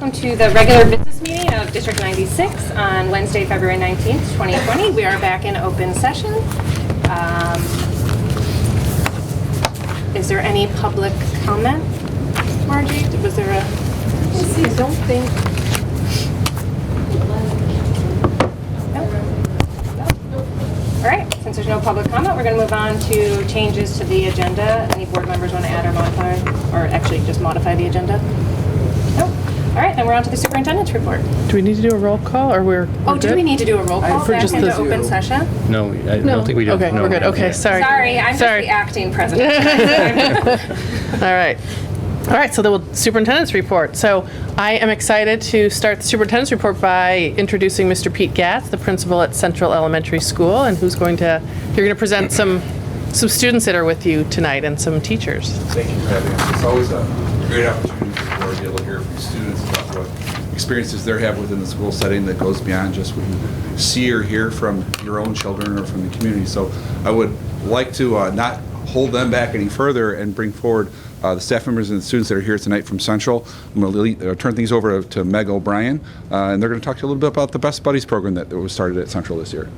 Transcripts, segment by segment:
Welcome to the regular business meeting of District 96 on Wednesday, February 19th, 2020. We are back in open session. Is there any public comment, Margie? Was there a... Let's see, I don't think... All right, since there's no public comment, we're going to move on to changes to the agenda. Any board members want to add or modify, or actually just modify the agenda? No? All right, then we're on to the Superintendent's Report. Do we need to do a roll call, or we're do we need to do a roll call back just into open session? No, I don't think we do. Okay, No. we're good. Okay, sorry. Sorry, I'm just the acting president. All right. All right, so the Superintendent's Report. So I am excited to start the Superintendent's Report by introducing Mr. Pete Gatz, the principal at Central Elementary School, and you're going to present some students that are with you tonight and some teachers. Thank you for having us. It's always a great opportunity for the board to be able to hear from students about what experiences they have within the school setting that goes beyond just what you see or hear from your own children or from the community. So I would like to not hold them back any further and bring forward the staff members and the students that are here tonight from Central. I'm going to turn things over to Meg O'Brien, and they're going to talk to you a little bit about the Best Buddies program that was started at Central this year.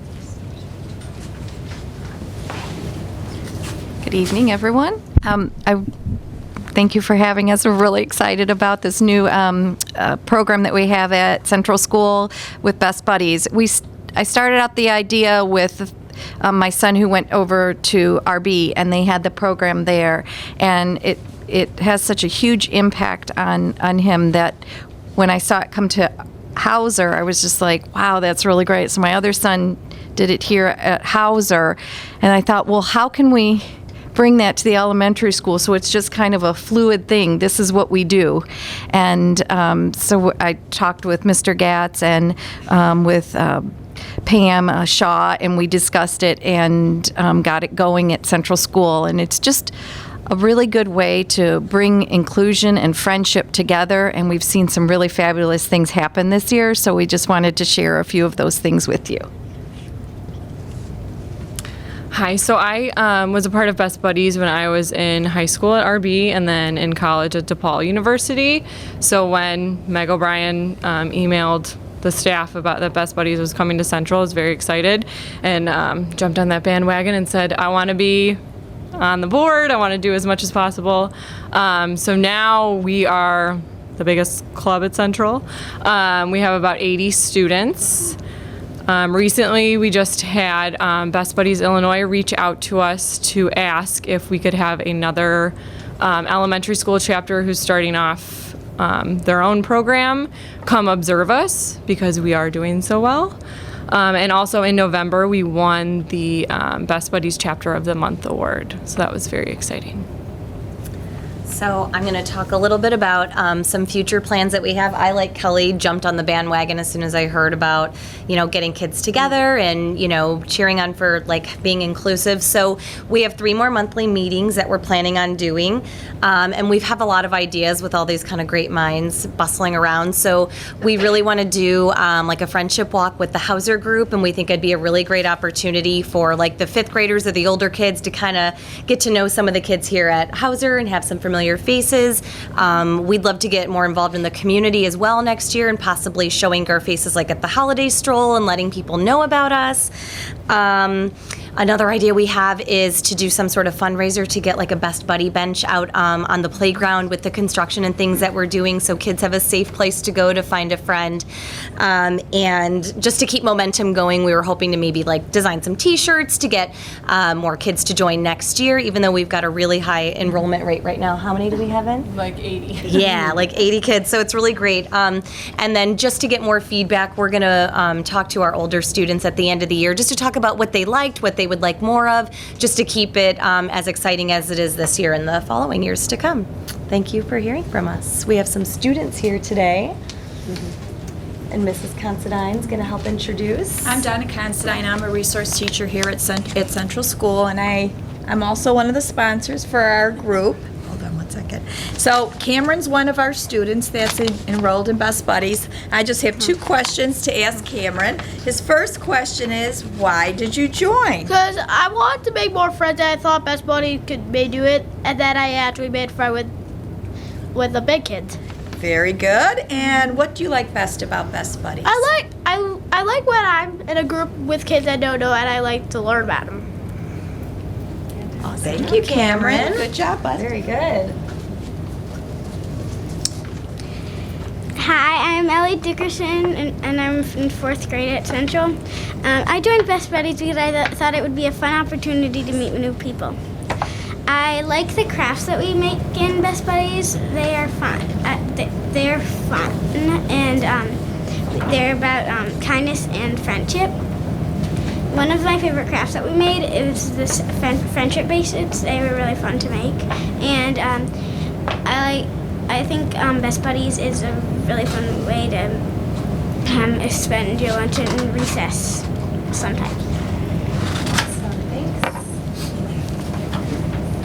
Good evening, everyone. Thank you for having us. We're really excited about this new program that we have at Central School with Best Buddies. I started out the idea with my son who went over to RB, and they had the program there, and it has such a huge impact on him that when I saw it come to Hauser, I was just like, wow, that's really great. So my other son did it here at Hauser, and I thought, well, how can we bring that to the elementary school so it's just kind of a fluid thing? This is what we do. And so I talked with Mr. Gatz and with Pam Shaw, and we discussed it and got it going at Central School. And it's just a really good way to bring inclusion and friendship together, and we've seen some really fabulous things happen this year, so we just wanted to share a few of those things with you. Hi, so I was a part of Best Buddies when I was in high school at RB and then in college at DePaul University. So when Meg O'Brien emailed the staff about that Best Buddies was coming to Central, I was very excited and jumped on that bandwagon and said, I want to be on the board. I want to do as much as possible. So now we are the biggest club at Central. We have about 80 students. Recently, we just had Best Buddies Illinois reach out to us to ask if we could have another elementary school chapter who's starting off their own program come observe us because we are doing so well. And also in November, we won the Best Buddies Chapter of the Month award. So that was very exciting. So I'm going to talk a little bit about some future plans that we have. I, like Kelly, jumped on the bandwagon as soon as I heard about, getting kids together and, cheering on for, being inclusive. So we have 3 more monthly meetings that we're planning on doing. And we have a lot of ideas with all these kind of great minds bustling around. So we really want to do, a friendship walk with the Hauser group. And we think it'd be a really great opportunity for, the 5th graders or the older kids to kind of get to know some of the kids here at Hauser and have some familiar faces. We'd love to get more involved in the community as well next year and possibly showing our faces at the holiday stroll and letting people know about us. Another idea we have is to do some sort of fundraiser to get a Best Buddy bench out on the playground with the construction and things that we're doing so kids have a safe place to go to find a friend. And just to keep momentum going, we were hoping to maybe design some t-shirts to get more kids to join next year, even though we've got a really high enrollment rate right now. How many do we have in? 80. Yeah, 80 kids, so it's really great. And then just to get more feedback, we're gonna talk to our older students at the end of the year just to talk about what they liked, what they would like more of, just to keep it as exciting as it is this year and the following years to come. Thank you for hearing from us. We have some students here today. And Mrs. Considine's going to help introduce. I'm Donna Considine. I'm a resource teacher here at Central School, and I'm also one of the sponsors for our group. Hold on one second. So Cameron's one of our students that's enrolled in Best Buddies. I just have 2 questions to ask Cameron. His first question is, why did you join? Because I wanted to make more friends, and I thought Best Buddy could maybe do it, and then I actually made friends with the big kids. Very good. And what do you like best about Best Buddies? I like when I'm in a group with kids I don't know and I like to learn about them. Thank you, Cameron. Good job, bud. Very good. Hi, I'm Ellie Dickerson and I'm in 4th grade at Central. I joined Best Buddies because I thought it would be a fun opportunity to meet new people. I like the crafts that we make in Best Buddies. They are fun. They're fun and they're about kindness and friendship. One of my favorite crafts that we made is this friendship bracelets. They were really fun to make, and I think Best Buddies is a really fun way to spend your lunch and recess sometimes.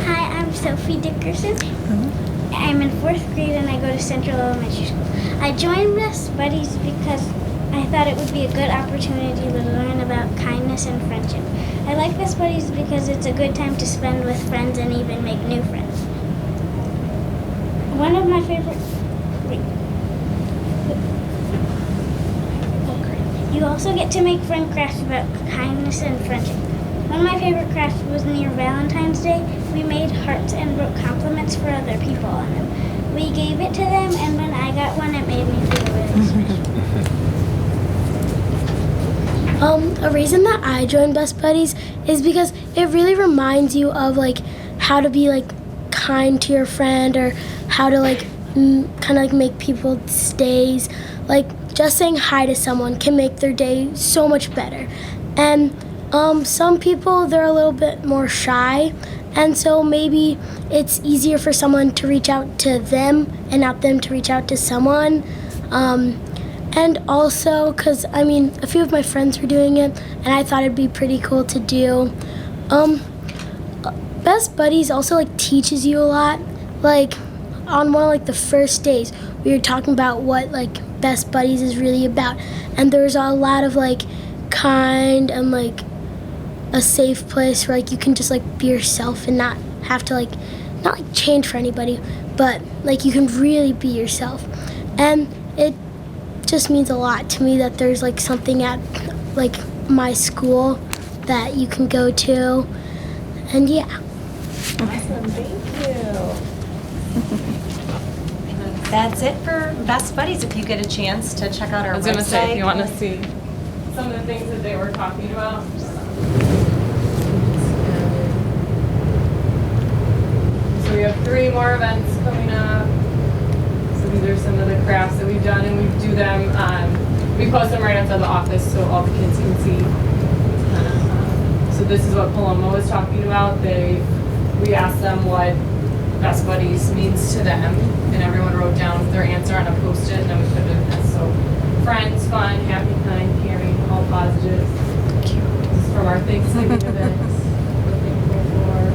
Hi, I'm Sophie Dickerson. I'm in 4th grade and I go to Central Elementary School. I joined Best Buddies because I thought it would be a good opportunity to learn about kindness and friendship. I like Best Buddies because it's a good time to spend with friends and even make new friends. One of my favorite... You also get to make fun crafts about kindness and friendship. One of my favorite crafts was near Valentine's Day. We made hearts and wrote compliments for other people on them. We gave it to them, and when I got one, it made me feel really special. A reason that I joined Best Buddies is because it really reminds you of like how to be like kind to your friend, or how to like kind of like make people's days. Like just saying hi to someone can make their day so much better. And some people, they're a little bit more shy, and so maybe it's easier for someone to reach out to them and not them to reach out to someone. And also, because, I mean, a few of my friends were doing it, and I thought it'd be pretty cool to do. Best Buddies also, like, teaches you a lot. Like, on one of, like, the first days, we were talking about what, like, Best Buddies is really about. And there was a lot of, like, kind and, like, a safe place where, like, you can just, like, be yourself and not have to, like, not, like, change for anybody, but, like, you can really be yourself. And it just means a lot to me that there's like something at like my school that you can go to, and yeah. Awesome, thank you. That's it for Best Buddies. If you get a chance to check out our website. I was going to say, if you want to see some of the things that they were talking about. So we have 3 more events coming up. So these are some of the crafts that we've done, and we do them, we post them right outside the office so all the kids can see. So this is what Paloma was talking about. We asked them what Best Buddies means to them, and everyone wrote down their answer on a Post-it, and then we put it in this. So friends, fun, happy, kind, caring, all positive. This is from our Thanksgiving event. We're thankful for.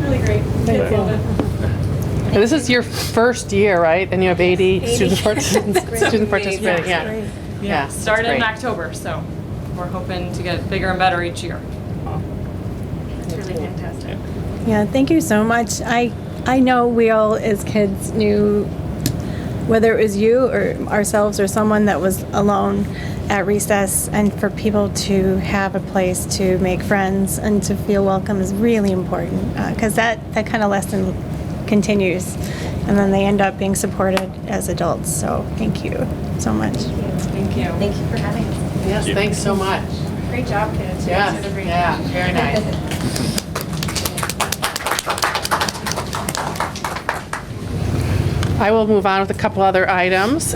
Really great. Thank you. And this is your first year, right? And you have 80 students participating. Yeah. Yeah. Started in October, so we're hoping to get bigger and better each year. It's really fantastic. Yeah, thank you so much. I know we all as kids knew, whether it was you or ourselves or someone that was alone at recess, and for people to have a place to make friends and to feel welcome is really important, because that kind of lesson continues, and then they end up being supported as adults. So thank you so much. Thank you. Thank you for having us. Yes, thanks so much. Great job, kids. You Yes, guys did a great yeah, job. very nice. I will move on with a couple other items.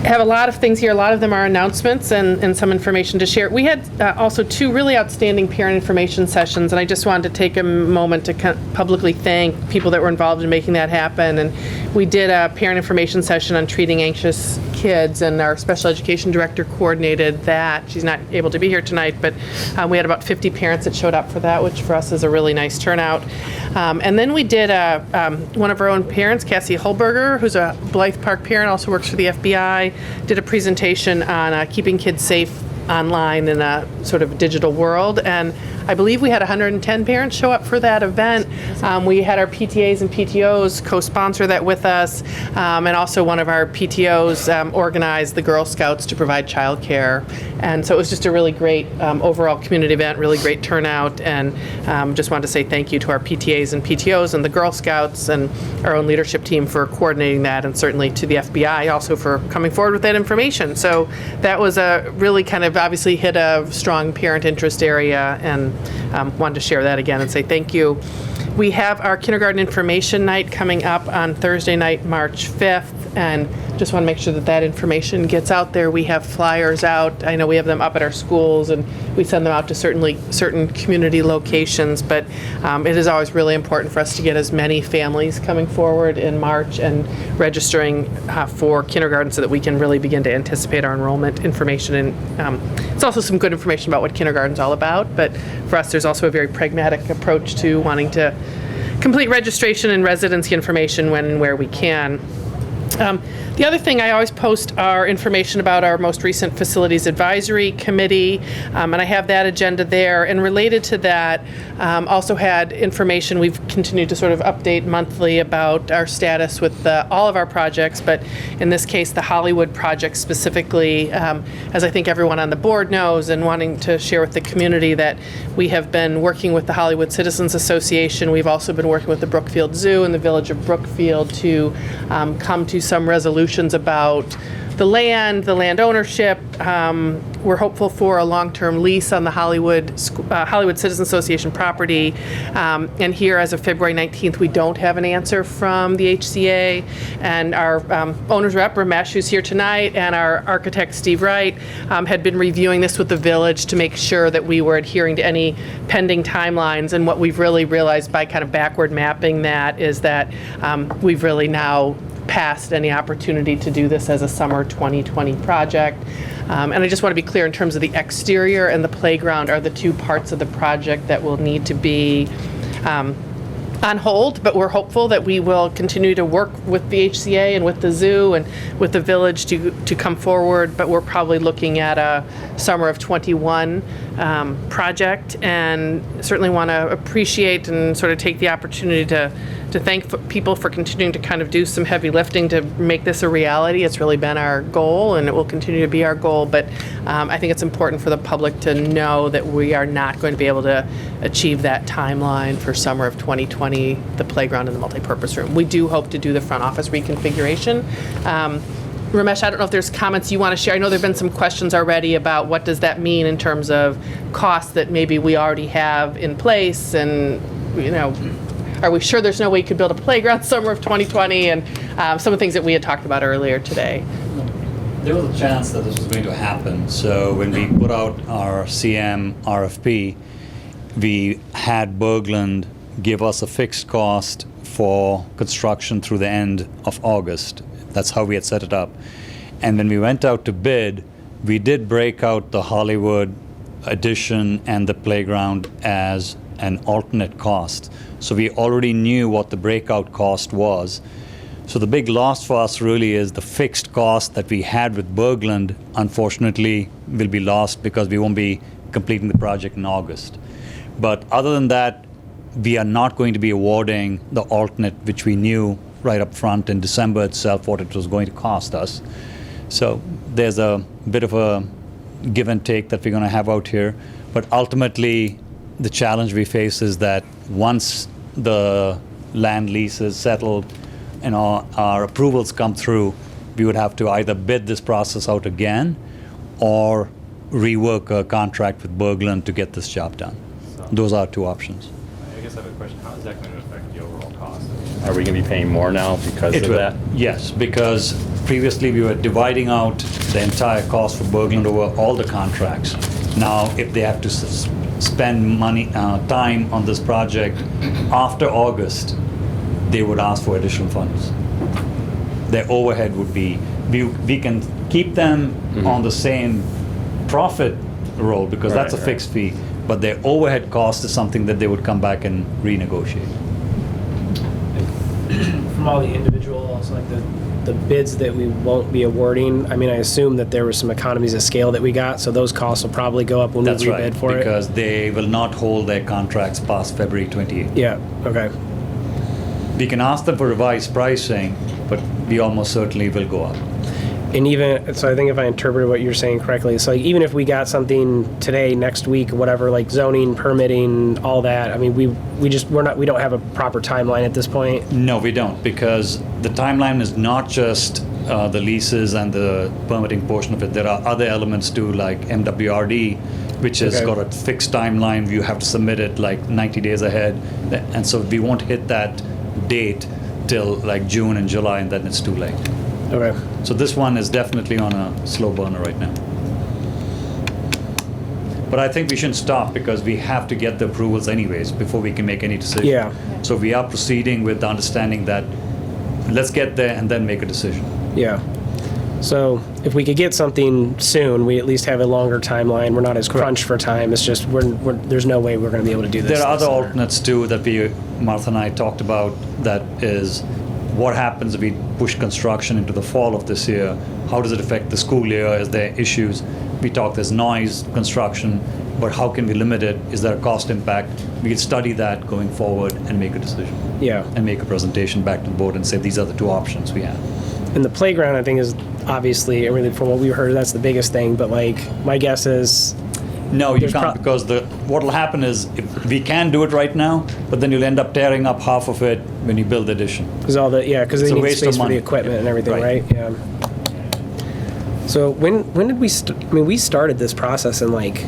I have a lot of things here. A lot of them are announcements and some information to share. We had also 2 really outstanding parent information sessions, and I just wanted to take a moment to publicly thank people that were involved in making that happen. And we did a parent information session on treating anxious kids, and our special education director coordinated that. She's not able to be here tonight, but we had about 50 parents that showed up for that, which for us is a really nice turnout. And then we did one of our own parents, Cassie Holberger, who's a Blythe Park parent, also works for the FBI, did a presentation on keeping kids safe online in a sort of digital world. And I believe we had 110 parents show up for that event. We had our PTAs and PTOs co-sponsor that with us, and also one of our PTOs organized the Girl Scouts to provide childcare. And so it was just a really great overall community event, really great turnout, and just wanted to say thank you to our PTAs and PTOs and the Girl Scouts and our own leadership team for coordinating that, and certainly to the FBI also for coming forward with that information. So that was a really kind of obviously hit a strong parent interest area, and wanted to share that again and say thank you. We have our kindergarten information night coming up on Thursday night, March 5th, and just want to make sure that that information gets out there. We have flyers out. I know we have them up at our schools, and we send them out to certain community locations, but it is always really important for us to get as many families coming forward in March and registering for kindergarten so that we can really begin to anticipate our enrollment information. And it's also some good information about what kindergarten's all about, but for us there's also a very pragmatic approach to wanting to complete registration and residency information when and where we can. The other thing, I always post our information about our most recent Facilities Advisory Committee, and I have that agenda there. And related to that, also had information we've continued to sort of update monthly about our status with all of our projects, but in this case, the Hollywood project specifically, as I think everyone on the board knows, and wanting to share with the community that we have been working with the Hollywood Citizens Association. We've also been working with the Brookfield Zoo and the Village of Brookfield to come to some resolutions about the land ownership. We're hopeful for a long-term lease on the Hollywood Citizens Association property. And here, as of February 19th, we don't have an answer from the HCA. And our owner's rep, Ramesh, who's here tonight, and our architect, Steve Wright, had been reviewing this with the village to make sure that we were adhering to any pending timelines. And what we've really realized by kind of backward mapping that is that we've really now past any opportunity to do this as a summer 2020 project. And I just want to be clear in terms of the exterior and the playground are the two parts of the project that will need to be on hold, but we're hopeful that we will continue to work with the HCA and with the zoo and with the village to come forward, but we're probably looking at a summer of 21 project, and certainly want to appreciate and sort of take the opportunity to thank people for continuing to kind of do some heavy lifting to make this a reality. It's really been our goal, and it will continue to be our goal, but I think it's important for the public to know that we are not going to be able to achieve that timeline for summer of 2020, the playground and the multipurpose room. We do hope to do the front office reconfiguration. Ramesh, I don't know if there's comments you want to share. I know there have been some questions already about what does that mean in terms of costs that maybe we already have in place, and, you know, are we sure there's no way you could build a playground summer of 2020, and some of the things that we had talked about earlier today. There was a chance that this was going to happen. So when we put out our CM RFP, we had Berglund give us a fixed cost for construction through the end of August. That's how we had set it up. And when we went out to bid, we did break out the Hollywood addition and the playground as an alternate cost. So we already knew what the breakout cost was. So the big loss for us really is the fixed cost that we had with Berglund, unfortunately, will be lost because we won't be completing the project in August. But other than that, we are not going to be awarding the alternate, which we knew right up front in December itself what it was going to cost us. So there's a bit of a give and take that we're going to have out here. But ultimately, the challenge we face is that once the land lease is settled and our approvals come through, we would have to either bid this process out again or rework a contract with Berglund to get this job done. Those are two options. I guess I have a question. How is that going to affect the overall cost? Are we going to be paying more now because of that? Yes, because previously we were dividing out the entire cost for Berglund over all the contracts. Now, if they have to spend money, time on this project after August, they would ask for additional funds. Their overhead would be, we can keep them on the same profit roll because that's a fixed fee, but their overhead cost is something that they would come back and renegotiate. From all the individuals, like the the bids that we won't be awarding, I mean, I assume that there were some economies of scale that we got, so those costs will probably go up when That's we right, rebid for it? because they will not hold their contracts past February 28th. Yeah, okay. We can ask them for revised pricing, but we almost certainly will go up. And even, so I think if I interpreted what you're saying correctly, so like even if we got something today, next week, whatever, like zoning, permitting, all that, I mean, we don't have a proper timeline at this point? No, we don't, because the timeline is not just the leases and the permitting portion of it. There are other elements too, like MWRD, which has Okay. got a fixed timeline. You have to submit it like 90 days ahead. And so we won't hit that date till like June and July, and then it's too late. Okay. So this one is definitely on a slow burner right now. But I think we shouldn't stop because we have to get the approvals anyways before we can make any decision. Yeah. So we are proceeding with the understanding that let's get there and then make a decision. Yeah. So if we could get something soon, we at least have a longer timeline. We're not as crunched for time. It's just there's no way we're going to be able to do this. There are this other summer. alternates too that Martha and I talked about, that is what happens if we push construction into the fall of this year? How does it affect the school year? Is there issues? We talked, there's noise, construction, but how can we limit it? Is there a cost impact? We can study that going forward and make a decision. Yeah. And make a presentation back to the board and say these are the two options we have. And the playground, I think, is obviously, I mean, from what we heard, that's the biggest thing. But like, my guess is, No, you There's can't, because what will happen is if we can do it right now, but then you'll end up tearing up half of it when you build the addition. because It's they a need waste of space for the money. equipment and everything, Right. right? Yeah. So when did we? I mean, we started this process in like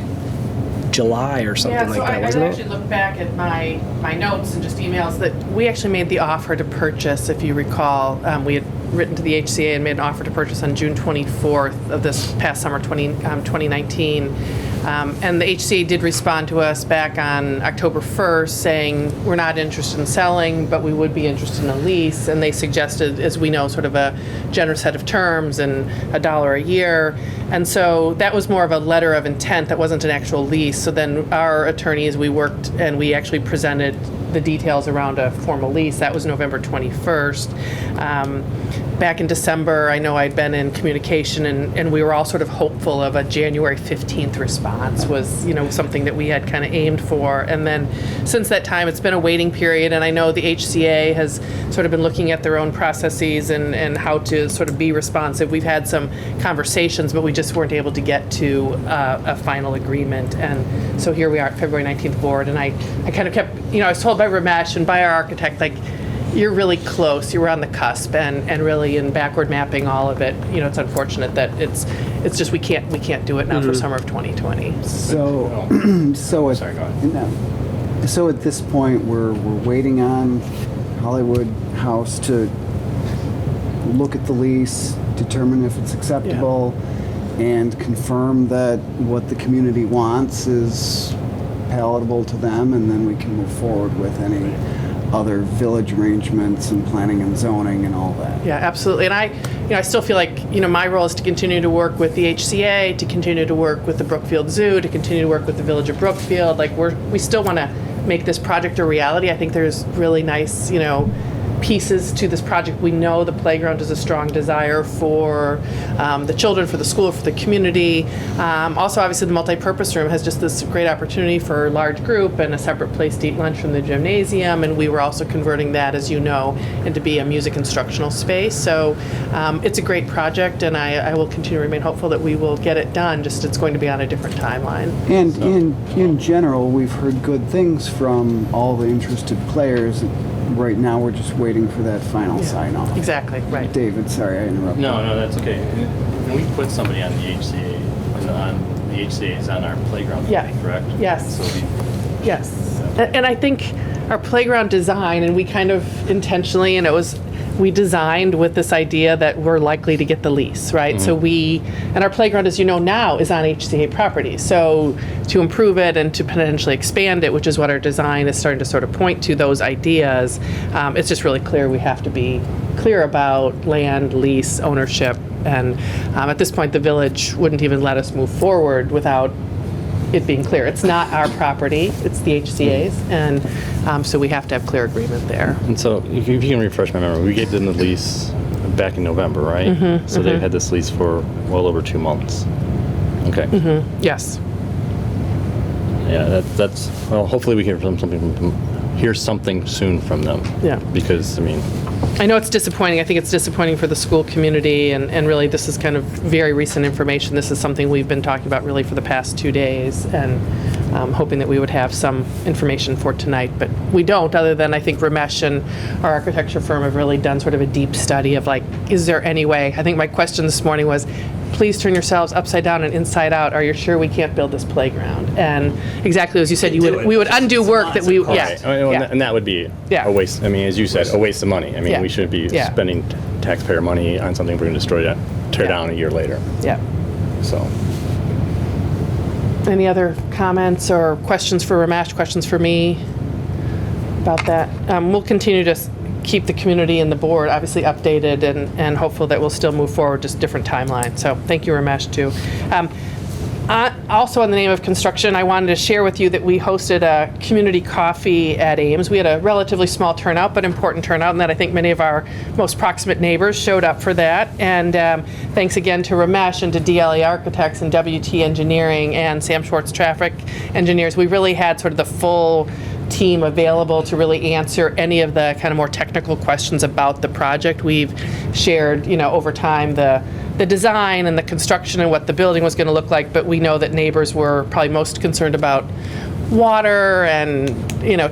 July or something like that, wasn't I it? actually looked back at my notes and just emails that we actually made the offer to purchase, if you recall. We had written to the HCA and made an offer to purchase on June 24th of this past summer, 2019. And the HCA did respond to us back on October 1st saying, we're not interested in selling, but we would be interested in a lease. And they suggested, as we know, sort of a generous set of terms and $1 a year. And so that was more of a letter of intent. That wasn't an actual lease. So then our attorneys, we worked and we actually presented the details around a formal lease. That was November 21st. Back in December, I know I'd been in communication and we were all sort of hopeful of a January 15th response was, something that we had kind of aimed for. And then since that time, it's been a waiting period. And I know the HCA has sort of been looking at their own processes and how to sort of be responsive. We've had some conversations, but we just weren't able to get to a final agreement. And so here we are at February 19th board. And I kind of kept, I was told by Ramesh and by our architect, like, you're really close. You were on the cusp, and really in backward mapping all of it. It's unfortunate that it's just we can't do it now for summer of 2020. So at this point, we're waiting on Hollywood House to look at the lease, determine if it's acceptable, and confirm that what the community wants is palatable to them, and then we can move forward with any other village arrangements and planning and zoning and all that. Yeah, absolutely. And I still feel like, my role is to continue to work with the HCA, to continue to work with the Brookfield Zoo, to continue to work with the Village of Brookfield. Like, we still want to make this project a reality. I think there's really nice, pieces to this project. We know the playground is a strong desire for the children, for the school, for the community. Also, obviously, the multipurpose room has just this great opportunity for a large group and a separate place to eat lunch from the gymnasium. And we were also converting that, as you know, into be a music instructional space. So it's a great project, and I will continue to remain hopeful that we will get it done. Just it's going to be on a different timeline. And in general, we've heard good things from all the interested players. Right now, we're just waiting for that final sign-off. Exactly, right. David, sorry I interrupted. No, that's okay. When we put somebody on the HCA, the HCA is on our playground, correct? Yes. So Yes. And I think our playground design, and we kind of intentionally, we designed with this idea that we're likely to get the lease, right? So and our playground, as you know now, is on HCA property. So to improve it and to potentially expand it, which is what our design is starting to sort of point to, those ideas, it's just really clear we have to be clear about land, lease, ownership. And at this point, the village wouldn't even let us move forward without it being clear. It's not our property, it's the HCA's, and so we have to have clear agreement there. And so, if you can refresh my memory, we gave them the lease back in November, right? So they've had this lease for well over 2 months. Okay. Yes. Yeah, that's well. Hopefully, we hear something soon from them. Yeah. Because I mean, I know it's disappointing. I think it's disappointing for the school community, and really this is kind of very recent information. This is something we've been talking about really for the past 2 days, and hoping that we would have some information for tonight, but we don't, other than I think Ramesh and our architecture firm have really done sort of a deep study of like, is there any way? I think my question this morning was, please turn yourselves upside down and inside out. Are you sure we can't build this playground? And exactly as you said, we would undo work that we, right. And that would be a waste. I mean, as you said, a waste of money. I mean, we shouldn't be spending taxpayer money on something we're going to tear down a year later. Yeah. So. Any other comments or questions for Ramesh, questions for me about that? We'll continue to keep the community and the board obviously updated and hopeful that we'll still move forward, just different timelines. So thank you, Ramesh, too. Also in the name of construction, I wanted to share with you that we hosted a community coffee at Ames. We had a relatively small turnout, but important turnout, and that I think many of our most proximate neighbors showed up for that. And thanks again to Ramesh and to DLE Architects and WT Engineering and Sam Schwartz Traffic Engineers. We really had sort of the full team available to really answer any of the kind of more technical questions about the project. We've shared, over time the design and the construction and what the building was going to look like, but we know that neighbors were probably most concerned about water and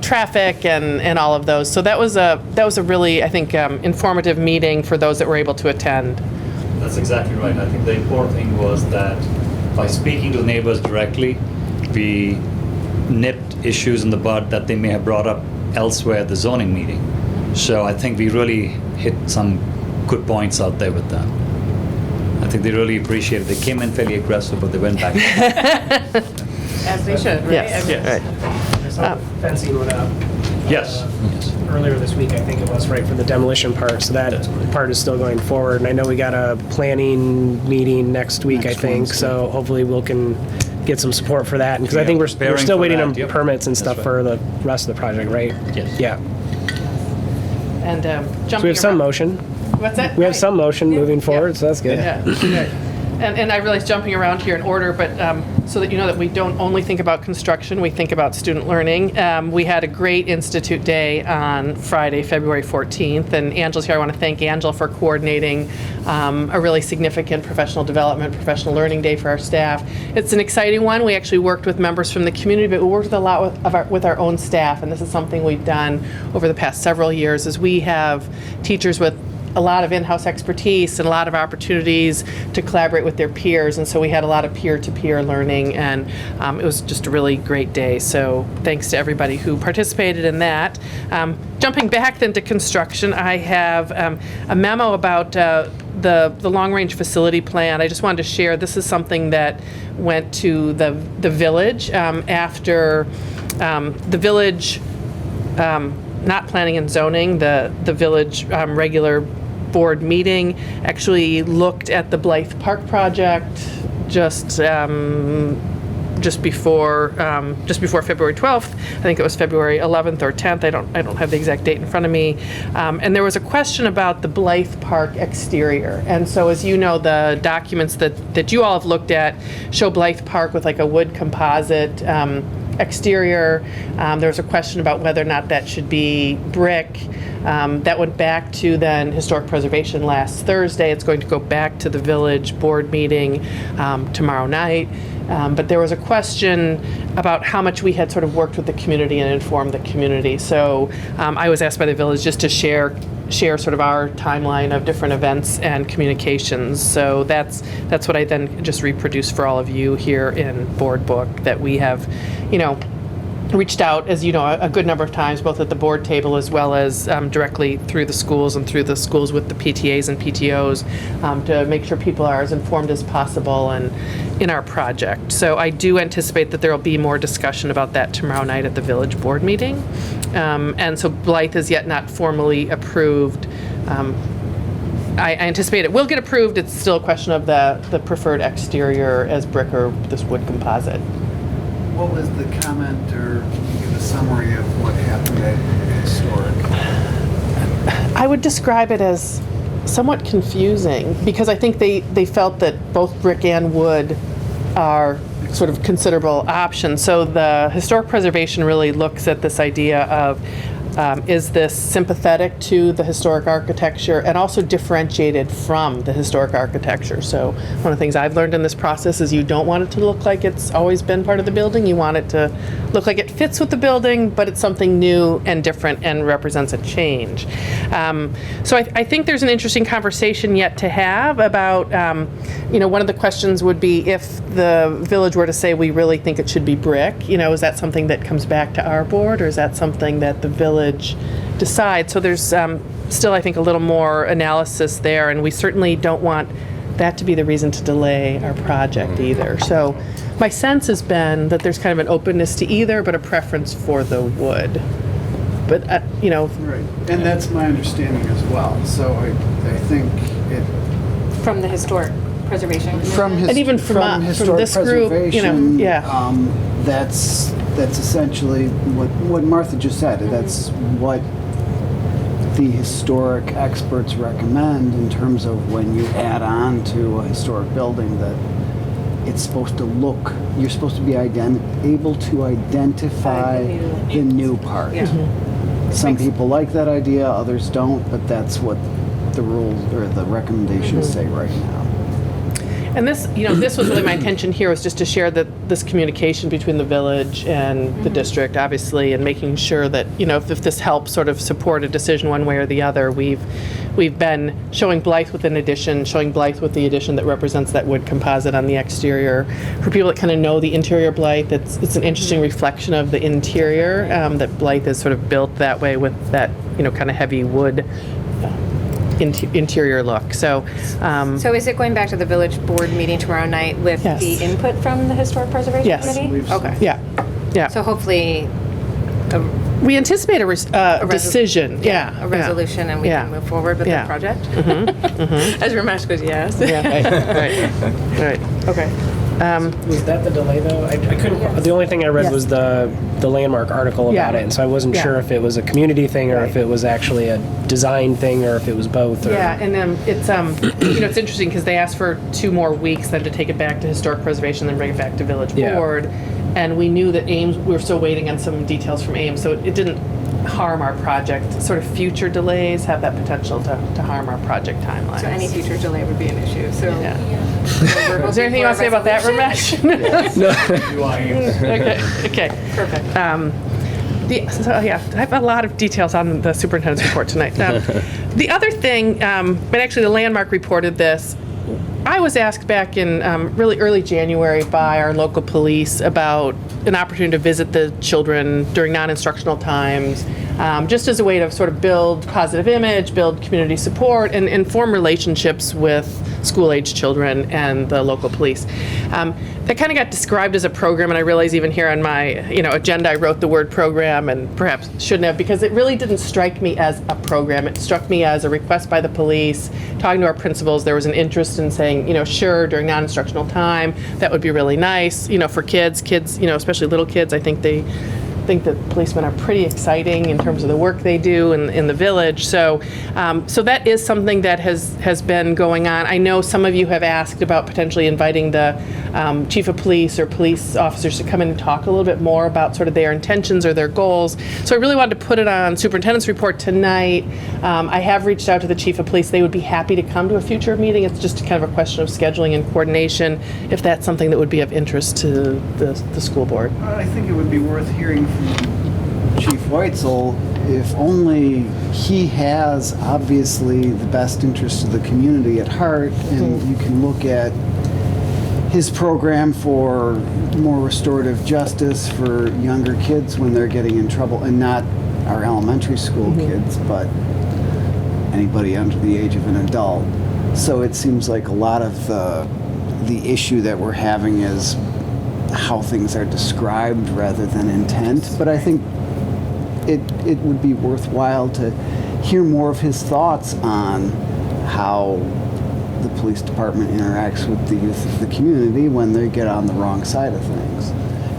traffic and all of those. So that was a really, I think, informative meeting for those that were able to attend. That's exactly right. I think the important thing was that by speaking to the neighbors directly, we nipped issues in the bud that they may have brought up elsewhere at the zoning meeting. So I think we really hit some good points out there with them. I think they really appreciated it. They came in fairly aggressive, but they went back. As they should, right? Yes. Right. Fencing went up. Yes. Earlier this week, I think it was, right, for the demolition part. So that part is still going forward. And I know we got a planning meeting next week, I think. So hopefully we can get some support for that. Because I think we're still waiting on permits and stuff for the rest of the project, right? Yes. Yeah. And jumping So we have some around. motion. What's that? We have some motion moving forward, so that's good. Yeah. Good. And I realize jumping around here in order, but so that you know that we don't only think about construction, we think about student learning. We had a great Institute Day on Friday, February 14th, and Angela's here. I want to thank Angela for coordinating a really significant professional development, professional learning day for our staff. It's an exciting one. We actually worked with members from the community, but we worked with a lot with our own staff, and this is something we've done over the past several years, is we have teachers with a lot of in-house expertise and a lot of opportunities to collaborate with their peers, and so we had a lot of peer-to-peer learning, and it was just a really great day. So thanks to everybody who participated in that. Jumping back then to construction, I have a memo about the long-range facility plan. I just wanted to share, this is something that went to the village after the village, not planning and zoning, the village regular board meeting actually looked at the Blythe Park project just before February 12th. I think it was February 11th or 10th. I don't have the exact date in front of me. And there was a question about the Blythe Park exterior. And so, as you know, the documents that you all have looked at show Blythe Park with like a wood composite exterior. There was a question about whether or not that should be brick. That went back to then Historic Preservation last Thursday. It's going to go back to the village board meeting tomorrow night. But there was a question about how much we had sort of worked with the community and informed the community. So I was asked by the village just to share sort of our timeline of different events and communications. So that's what I then just reproduced for all of you here in Board Book, that we have, reached out, as you know, a good number of times, both at the board table as well as directly through the schools and through the schools with the PTAs and PTOs to make sure people are as informed as possible and in our project. So I do anticipate that there will be more discussion about that tomorrow night at the village board meeting. And so Blythe is yet not formally approved. I anticipate it will get approved. It's still a question of the preferred exterior as brick or this wood composite. What was the comment, or can you give a summary of what happened at Historic? I would describe it as somewhat confusing because I think they felt that both brick and wood are sort of considerable options. So the historic preservation really looks at this idea of is this sympathetic to the historic architecture and also differentiated from the historic architecture? So one of the things I've learned in this process is you don't want it to look like it's always been part of the building. You want it to look like it fits with the building, but it's something new and different and represents a change. So I think there's an interesting conversation yet to have about, one of the questions would be if the village were to say we really think it should be brick, is that something that comes back to our board, or is that something that the village decide? So there's still, I think, a little more analysis there, and we certainly don't want that to be the reason to delay our project either. So my sense has been that there's kind of an openness to either, but a preference for the wood. But, Right, and that's my understanding as well. So I think it... From the historic preservation. And even from historic this group, preservation, yeah. That's essentially what Martha just said. That's what the historic experts recommend in terms of when you add on to a historic building, that it's supposed to look, you're supposed to be able to identify the new part. Yeah. Some people like that idea, others don't, but that's what the rules or the recommendations say right now. And this, this was really my intention here, was just to share this communication between the village and the district, obviously, and making sure that, if this helps sort of support a decision one way or the other. We've been showing Blythe with an addition, showing Blythe with the addition that represents that wood composite on the exterior. For people that kind of know the interior Blythe, it's an interesting reflection of the interior, that Blythe is sort of built that way with that, kind of heavy wood interior look. So is it going back to the village board meeting tomorrow night with Yes. the input from the historic preservation Yes. committee? Okay. Yeah. So hopefully We anticipate a decision. Yeah. a resolution, and we can move forward with the project. As Ramesh goes, yes. Right. Okay. Was that the delay though? I couldn't. The only thing I read was the landmark article about it, and so I wasn't sure if it was a community thing or if it was actually a design thing or if it was both. Or, Yeah, and it's it's interesting because they asked for 2 more weeks then to take it back to historic preservation, then bring it back to village board, and we knew that Ames. We were still waiting on some details from Ames, so it didn't harm our project. Sort of future delays have that potential to harm our project timeline. So any future delay would be an issue. So Is there anything you want to say about that, Ramesh? Okay, perfect. I have a lot of details on the superintendent's report tonight. The other thing, but actually the landmark reported this. I was asked back in really early January by our local police about an opportunity to visit the children during non-instructional times, just as a way to sort of build positive image, build community support, and form relationships with school-age children and the local police. That kind of got described as a program, and I realize even here on my agenda I wrote the word program, and perhaps shouldn't have, because it really didn't strike me as a program. It struck me as a request by the police. Talking to our principals, there was an interest in saying, sure, during non-instructional time, that would be really nice, for kids, especially little kids. I think they think that policemen are pretty exciting in terms of the work they do in the village. So that is something that has been going on. I know some of you have asked about potentially inviting the chief of police or police officers to come in and talk a little bit more about sort of their intentions or their goals. So I really wanted to put it on Superintendent's Report tonight. I have reached out to the chief of police. They would be happy to come to a future meeting. It's just kind of a question of scheduling and coordination, if that's something that would be of interest to the school board. I think it would be worth hearing from Chief Weitzel, if only he has obviously the best interest of the community at heart, and you can look at his program for more restorative justice for younger kids when they're getting in trouble, and not our elementary school kids, but anybody under the age of an adult. So it seems like a lot of the issue that we're having is how things are described rather than intent. But I think it would be worthwhile to hear more of his thoughts on how the police department interacts with the youth of the community when they get on the wrong side of things.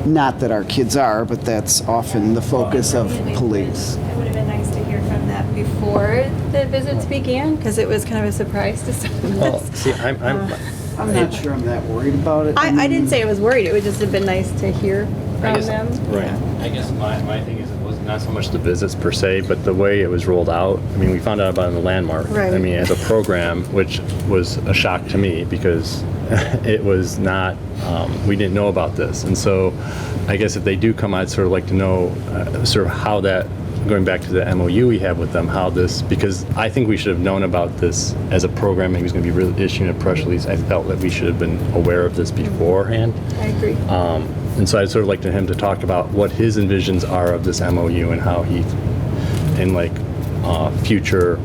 Not that our kids are, but that's often the focus of police. It would have been nice to hear from that before before the visits began? Because it was kind of a surprise to some of Well, us. see, I'm I'm not sure I'm that worried about it. I didn't say I was worried. It would just have been nice to hear from them. Right. I guess my thing is it was not so much the visits per se, but the way it was rolled out. I mean, we found out about it in the landmark. Right. I mean, as a program, which was a shock to me because it was not, we didn't know about this. And so I guess if they do come, I'd sort of like to know sort of how that, going back to the MOU we have with them, how this, because I think we should have known about this as a program. He was going to be really issuing a press release. I felt that we should have been aware of this beforehand. I agree. And so I'd sort of like him to talk about what his envisions are of this MOU and how he, in like future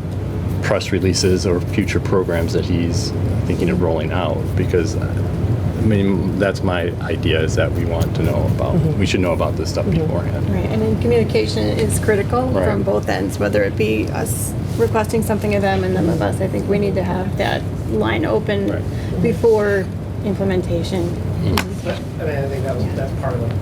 press releases or future programs that he's thinking of rolling out. Because I mean, that's my idea, is that we want to know about, we should know about this stuff beforehand. Right, and then communication is critical Right. from both ends, whether it be us requesting something of them and them of us. I think we need to have that line open before implementation. I mean, I think that's part of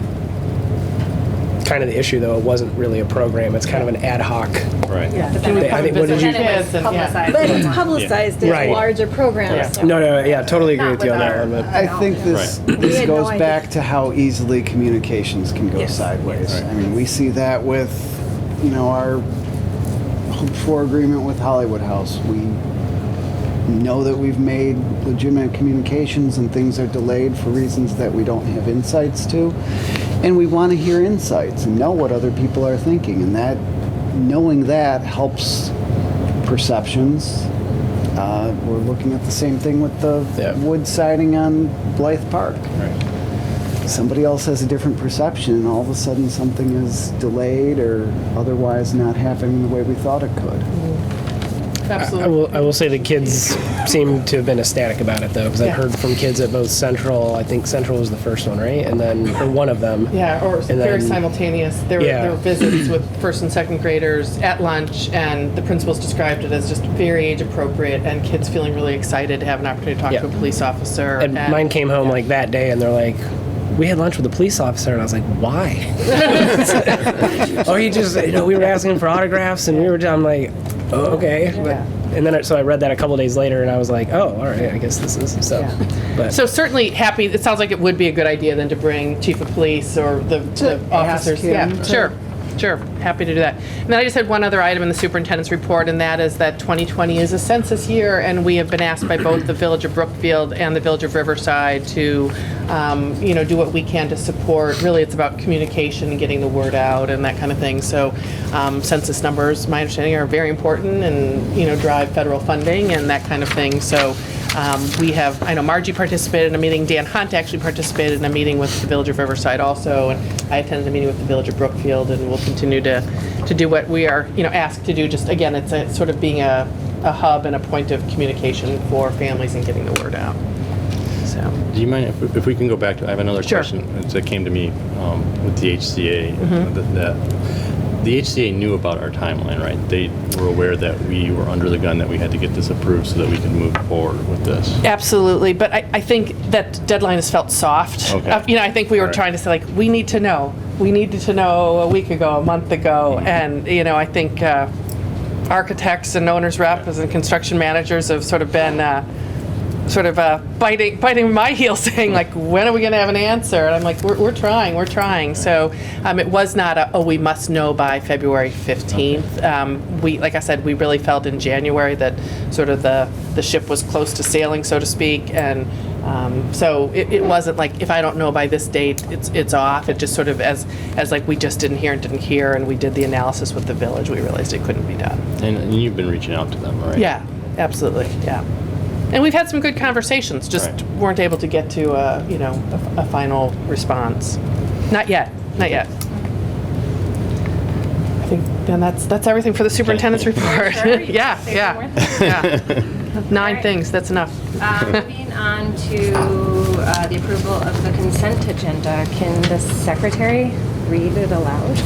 kind of the issue, though. It wasn't really a program. It's kind of an ad hoc. Right. Yeah. I think, what did you? But it's publicized as Right. a larger program. Yeah. So. No, yeah, totally agree with you on that one. But I think this We this had goes no back to how easily communications can go sideways. I mean, we see that with, our hoped-for agreement with Hollywood House. We know that we've made legitimate communications and things are delayed for reasons that we don't have insights to. And we want to hear insights and know what other people are thinking. And that, knowing that helps perceptions. We're looking at the same thing with the wood siding on Blythe Park. Somebody else has a different perception, and all of a sudden something is delayed or otherwise not happening the way we thought it could. I will say the kids seem to have been ecstatic about it, though, because I've heard from kids at both Central. I think Central was the first one, right? And then, or one of them. Yeah, or very simultaneous. There were visits with first and second graders at lunch, and the principals described it as just very age appropriate, and kids feeling really excited to have an opportunity to talk to a police officer. And mine came home like that day, and they're like, we had lunch with a police officer, and I was like, why? He just, we were asking him for autographs, and I'm like, oh, okay. And then, so I read that a couple days later, and I was like, oh, all right, I guess this is so. But So certainly happy, it sounds like it would be a good idea then to bring chief of police or the officers. Sure, happy to do that. And then I just had one other item in the superintendent's report, and that is that 2020 is a census year, and we have been asked by both the Village of Brookfield and the Village of Riverside to, do what we can to support. Really, it's about communication and getting the word out and that kind of thing. So census numbers, my understanding, are very important and, drive federal funding and that kind of thing. So I know Margie participated in a meeting, Dan Hunt actually participated in a meeting with the Village of Riverside also, and I attended a meeting with the Village of Brookfield, and we'll continue to do what we are, asked to do. Just, again, it's a sort of being a hub and a point of communication for families and getting the word out. So. Do you mind if we can go back to, I have another question that came to me with the HCA, the HCA knew about our timeline, right? They were aware that we were under the gun, that we had to get this approved so that we could move forward with this. Absolutely, but I think that deadline has felt soft. Okay. I think we were trying to say, like, we need to know. We needed to know a week ago, a month ago, and, I think architects and owners' reps and construction managers have sort of been biting my heels, saying, like, when are we going to have an answer? And I'm like, we're trying. So it was not we must know by February 15th. We, like I said, we really felt in January that sort of the ship was close to sailing, so to speak, and so it wasn't like, if I don't know by this date, it's off. It just sort of as like we just didn't hear, and we did the analysis with the village, we realized it couldn't be done. And you've been reaching out to them, right? Yeah, absolutely, yeah. And we've had some good conversations, just weren't able to get to a final response. Not yet. I think then that's everything for the superintendent's report. Yeah. 9 things, that's enough. Moving on to the approval of the consent agenda. Can the secretary read it aloud?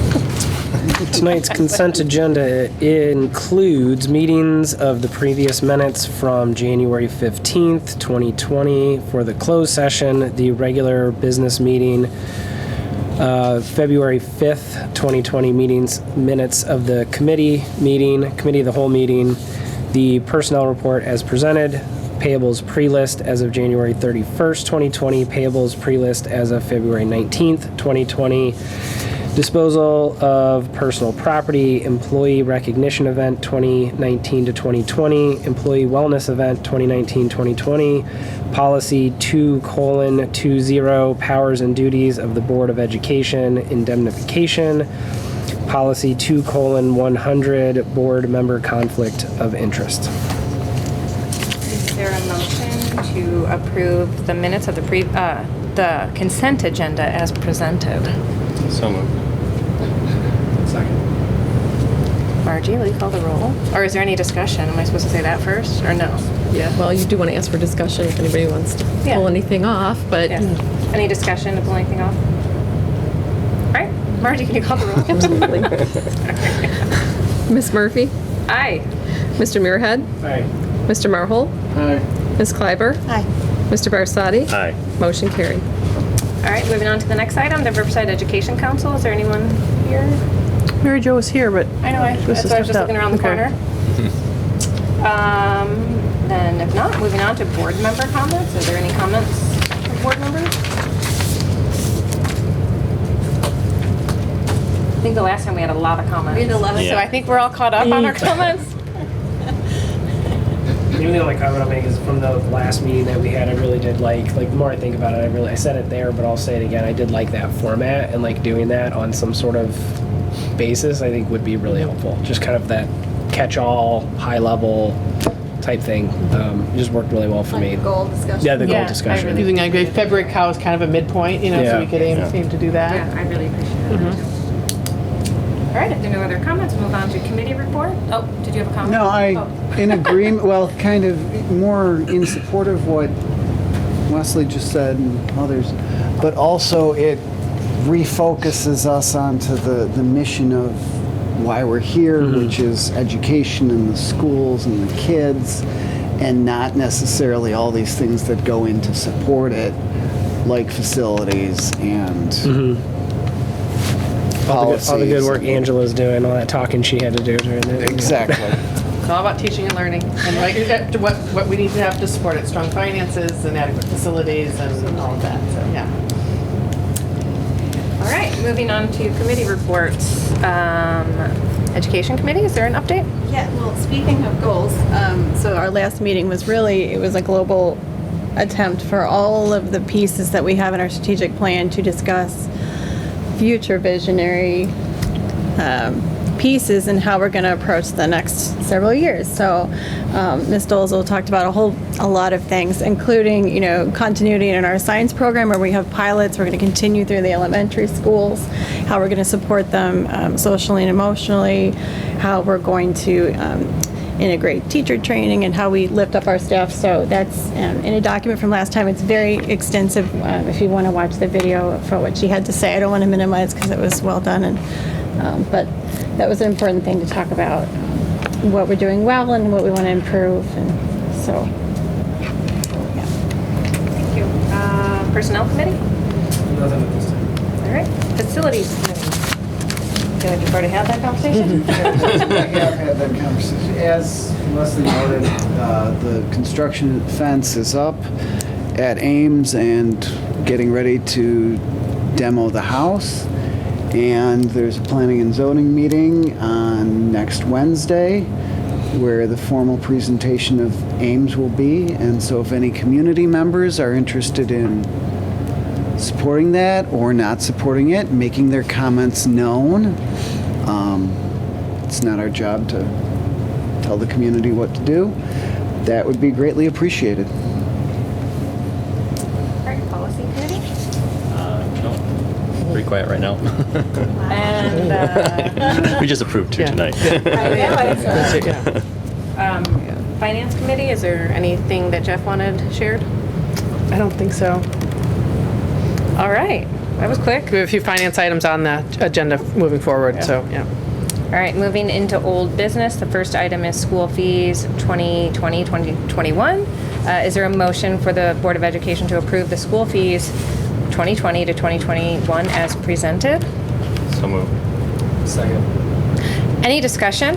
tonight's consent agenda includes meetings of the previous minutes from January 15th, 2020 for the closed session, the regular business meeting February 5th, 2020 minutes of the committee of the whole meeting, the personnel report as presented, payables pre-list as of January 31st, 2020, payables pre-list as of February 19th, 2020, disposal of personal property, employee recognition event 2019 to 2020, employee wellness event 2019-2020, policy 2:20, powers and duties of the Board of Education, indemnification, policy 2:100, board member conflict of interest. Is there a motion to approve the minutes of the consent agenda as presented? So moved. Second. Margie, will you call the roll? Or is there any discussion? Am I supposed to say that first, or no? Yeah, well, you do want to ask for discussion if anybody wants to Yeah. pull anything off, but Yes. Any discussion to pull anything off? All right, Margie, can you call the roll? absolutely. Miss Murphy, Aye. Mr. Muirhead, Aye. Mr. Marhol, Aye. Ms. Kleiber, Aye. Mr. Barsadi. Aye. Motion carried. All right, moving on to the next item, the Riverside Education Council. Is there anyone here? Mary Jo was here, but I know, that's why I was just looking around the corner. Then if not, moving on to board member comments. Are there any comments from board members? I think the last time we had a lot of comments. We had 11. So I think we're all caught up on our comments. Maybe the only comment I'll make is from the last meeting that we had, I really did like the more I think about it, I said it there, but I'll say it again, I did like that format, and like doing that on some sort of basis, I think would be really helpful. Just kind of that catch-all, high-level type thing. Just worked really well for me. Goal discussion. Yeah, the goal Yeah, discussion. I really- using a February cow is kind of a midpoint, so Yeah. we could aim to do that. Yeah, I really appreciate it. All right, if there are no other comments, move on to committee report. Oh, did you have a comment? No, Oh. in agreement, well, kind of more in support of what Wesley just said and others, but also it refocuses us onto the mission of why we're here, which is education in the schools and the kids, and not necessarily all these things that go in to support it, like facilities and all the good policies. work Angela's doing, all that talking she had to do during the Exactly. It's all about teaching and learning, and what we need to have to support it, strong finances and adequate facilities and all of that, so, yeah. All right, moving on to committee reports. Education committee, is there an update? Yeah, well, speaking of goals, so our last meeting was it was a global attempt for all of the pieces that we have in our strategic plan to discuss future visionary pieces and how we're going to approach the next several years. So Ms. Dolezal talked about a lot of things, including, continuity in our science program where we have pilots. We're going to continue through the elementary schools, how we're going to support them socially and emotionally, how we're going to integrate teacher training and how we lift up our staff. So that's in a document from last time. It's very extensive if you want to watch the video for what she had to say. I don't want to minimize because it was well done, but that was an important thing to talk about, what we're doing well and what we want to improve. And so, yeah. Thank you. Personnel committee? Nothing at this time. All right. Facilities committee. I feel like you've already had that conversation. I have had that conversation. As Leslie noted, the construction fence is up at Ames and getting ready to demo the house. And there's a planning and zoning meeting on next Wednesday where the formal presentation of Ames will be. And so if any community members are interested in supporting that or not supporting it, making their comments known, it's not our job to tell the community what to do. That would be greatly appreciated. All right, policy committee? No. Pretty quiet right now. And We just approved two tonight. finance committee, is there anything that Jeff wanted shared? I don't think so. All right, that was quick. We have a few finance items on the agenda moving forward, so, yeah. All right, moving into old business. The first item is school fees 2020-2021. Is there a motion for the Board of Education to approve the school fees 2020 to 2021 as presented. So moved. Second. Any discussion?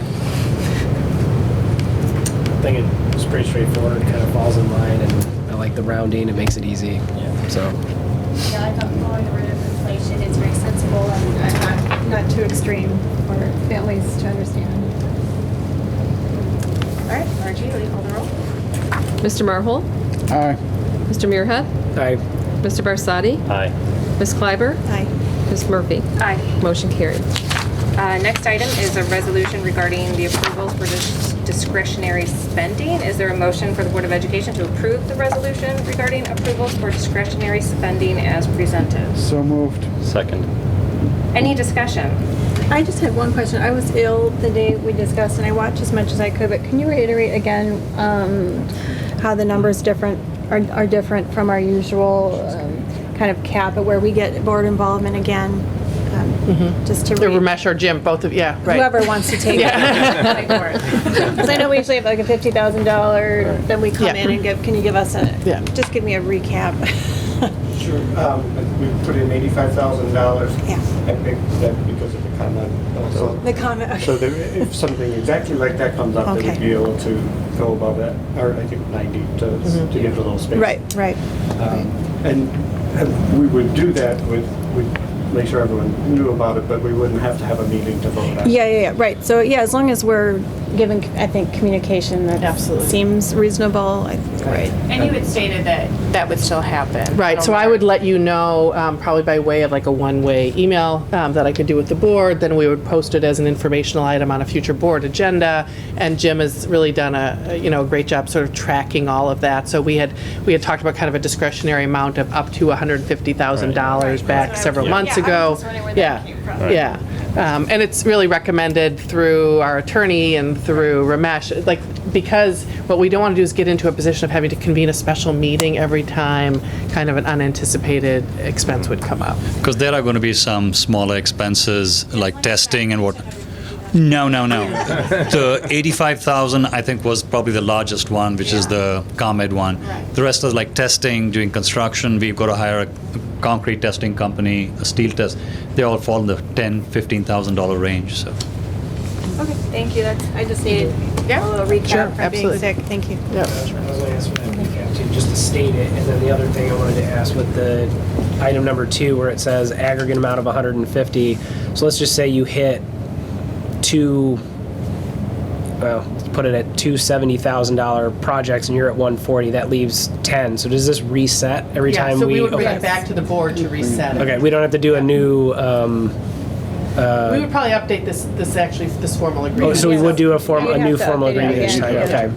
I think it's pretty straightforward. It kind of falls in line, and I like the rounding. It makes it easy. So. Yeah, I thought following the rate of inflation, it's very sensible and not too extreme for families to understand. All right, Margie, will you call the roll? Mr. Marhol? Aye. Mr. Muirhead? Aye. Mr. Barsadi? Aye. Ms. Kleiber? Aye. Ms. Murphy? Aye. Motion carried. Next item is a resolution regarding the approvals for discretionary spending. Is there a motion for the Board of Education to approve the resolution regarding approvals for discretionary spending as presented? So moved. Second. Any discussion? I just had one question. I was ill the day we discussed, and I watched as much as I could, but can you reiterate again how the numbers are different from our usual kind of cap, but where we get board involvement again? Just to The read. Ramesh or Jim, both of, yeah, right. Whoever wants to take it. Because I know we usually have like a $50,000, then we come Yeah. in and can you give us Yeah. just give me a recap? Sure. We put in $85,000. Yeah. I think that because of the comment also. The comment, okay. So that if something exactly like that comes up, they Okay. would be able to go above that, or I think 90 to get a little space. Right. And we would do that we'd make sure everyone knew about it, but we wouldn't have to have a meeting to vote on it. Yeah, right. So, yeah, as long as we're giving, I think, communication that Absolutely. seems reasonable, I think, right. And you had stated that that would still happen. Right, so I would let you know, probably by way of like a one-way email that I could do with the board, then we would post it as an informational item on a future board agenda, and Jim has really done a great job sort of tracking all of that. So we had talked about kind of a discretionary amount of up to $150,000 back several months ago. Yeah. And it's really recommended through our attorney and through Ramesh, because what we don't want to do is get into a position of having to convene a special meeting every time kind of an unanticipated expense would come up. Because there are going to be some smaller expenses like testing and what. No. The 85,000 I think was probably the largest one, which is the ComEd one. The rest is like testing, doing construction. We've got to hire a concrete testing company, a steel test. They all fall in the $10,000-$15,000 range. So. Okay, thank you. I just needed a little recap from being sick. Thank you. I was going to ask for that recap too, just to state it. And then the other thing I wanted to ask with the item number 2, where it says aggregate amount of 150. So let's just say you hit let's put it at two $70,000 projects and you're at 140, that leaves 10. So does this reset every time so we would bring okay. it back to the board to reset it. Okay, we don't have to do a new We would probably update this formal agreement. oh, so we would do a You'd new have to formal update it agreement each again. time. Yeah. Okay.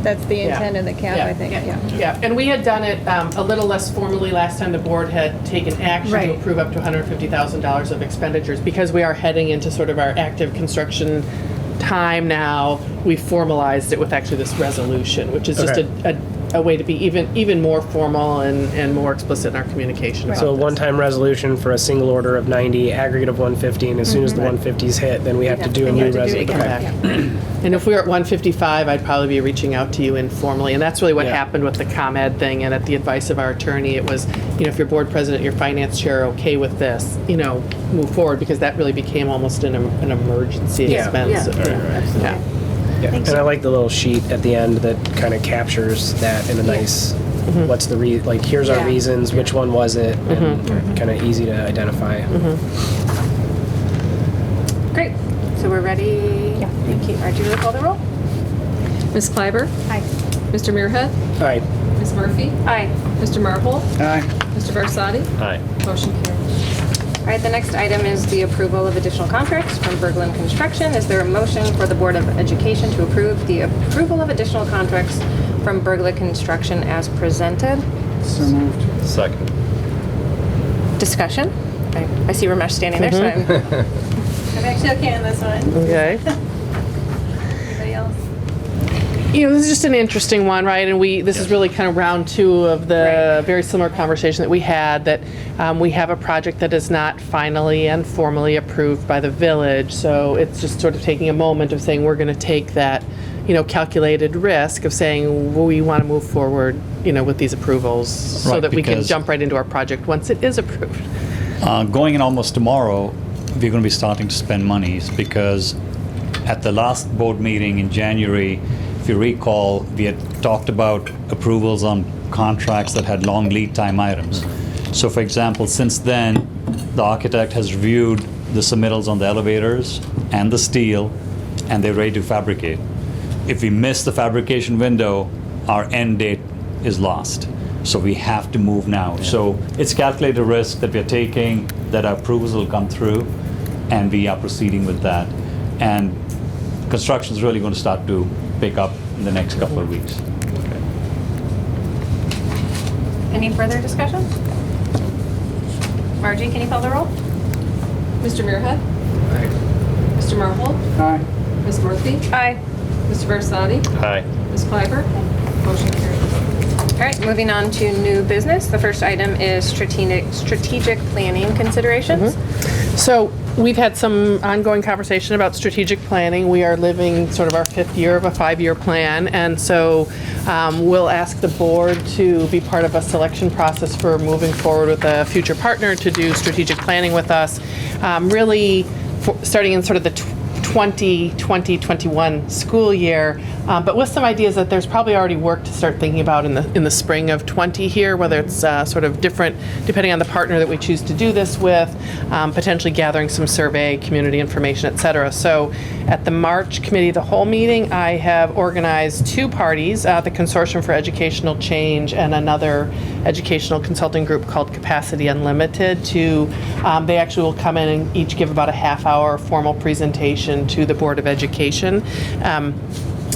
That's the intent of the cap, I think, Yeah, and we had done it a little less formally last time the board had taken action to approve up to $150,000 of expenditures. Because we are heading into sort of our active construction time now, we formalized it with actually this resolution, which is just a way to be even more formal and more explicit in our communication about So a this. one-time resolution for a single order of 90, aggregate of 150, and as soon as the 150s hit, then we have to do a new resolution. And if we were at 155, I'd probably be reaching out to you informally. And that's really what happened with the ComEd thing. And at the advice of our attorney, it was, if your board president, your finance chair are okay with this, move forward, because that really became almost an emergency expense. Yeah. And I like the little sheet at the end that kind of captures that in a nice, what's the here's our reasons, which one was it, and kind of easy to identify. Great. So we're ready. Yeah. Thank you. Margie, will you call the roll? Ms. Kleiber? Aye. Mr. Muirhead? Aye. Ms. Murphy? Aye. Mr. Marhol? Aye. Mr. Barsadi? Aye. Motion carried. All right, the next item is the approval of additional contracts from Berglund Construction. Is there a motion for the Board of Education to approve the approval of additional contracts from Berglund Construction as presented? So moved. Second. Discussion? I see Ramesh standing there, so I'm actually okay on this one. Okay. Anybody else? This is just an interesting one, right? And this is really kind of round 2 of the very similar conversation that we had, that we have a project that is not finally and formally approved by the village. So it's just sort of taking a moment of saying we're going to take that, calculated risk of saying we want to move forward, with these approvals so Right, that we can because- jump right into our project once it is approved. Going in almost tomorrow, we're going to be starting to spend monies because at the last board meeting in January, if you recall, we had talked about approvals on contracts that had long lead time items. So for example, since then, the architect has reviewed the submittals on the elevators and the steel, and they're ready to fabricate. If we miss the fabrication window, our end date is lost. So we have to move now. So it's calculated risk that we're taking, that our approvals will come through, and we are proceeding with that. And construction is really going to start to pick up in the next couple of weeks. Any further discussion? Margie, can you call the roll? Mr. Muirhead? Aye. Mr. Marhold? Aye. Ms. Murphy? Aye. Mr. Versadi? Hi. Ms. Clyber? Motion carries. All right, moving on to new business. The first item is strategic planning considerations. So we've had some ongoing conversation about strategic planning. We are living sort of our 5th year of a 5-year plan, and so we'll ask the board to be part of a selection process for moving forward with a future partner to do strategic planning with us, really starting in sort of the 2020-21 school year, but with some ideas that there's probably already work to start thinking about in the spring of 20 here, whether it's sort of different depending on the partner that we choose to do this with, potentially gathering some survey, community information, et cetera. So at the March Committee of the Whole meeting, I have organized 2 parties, the Consortium for Educational Change and another educational consulting group called Capacity Unlimited. They actually will come in and each give about a half-hour formal presentation to the Board of Education.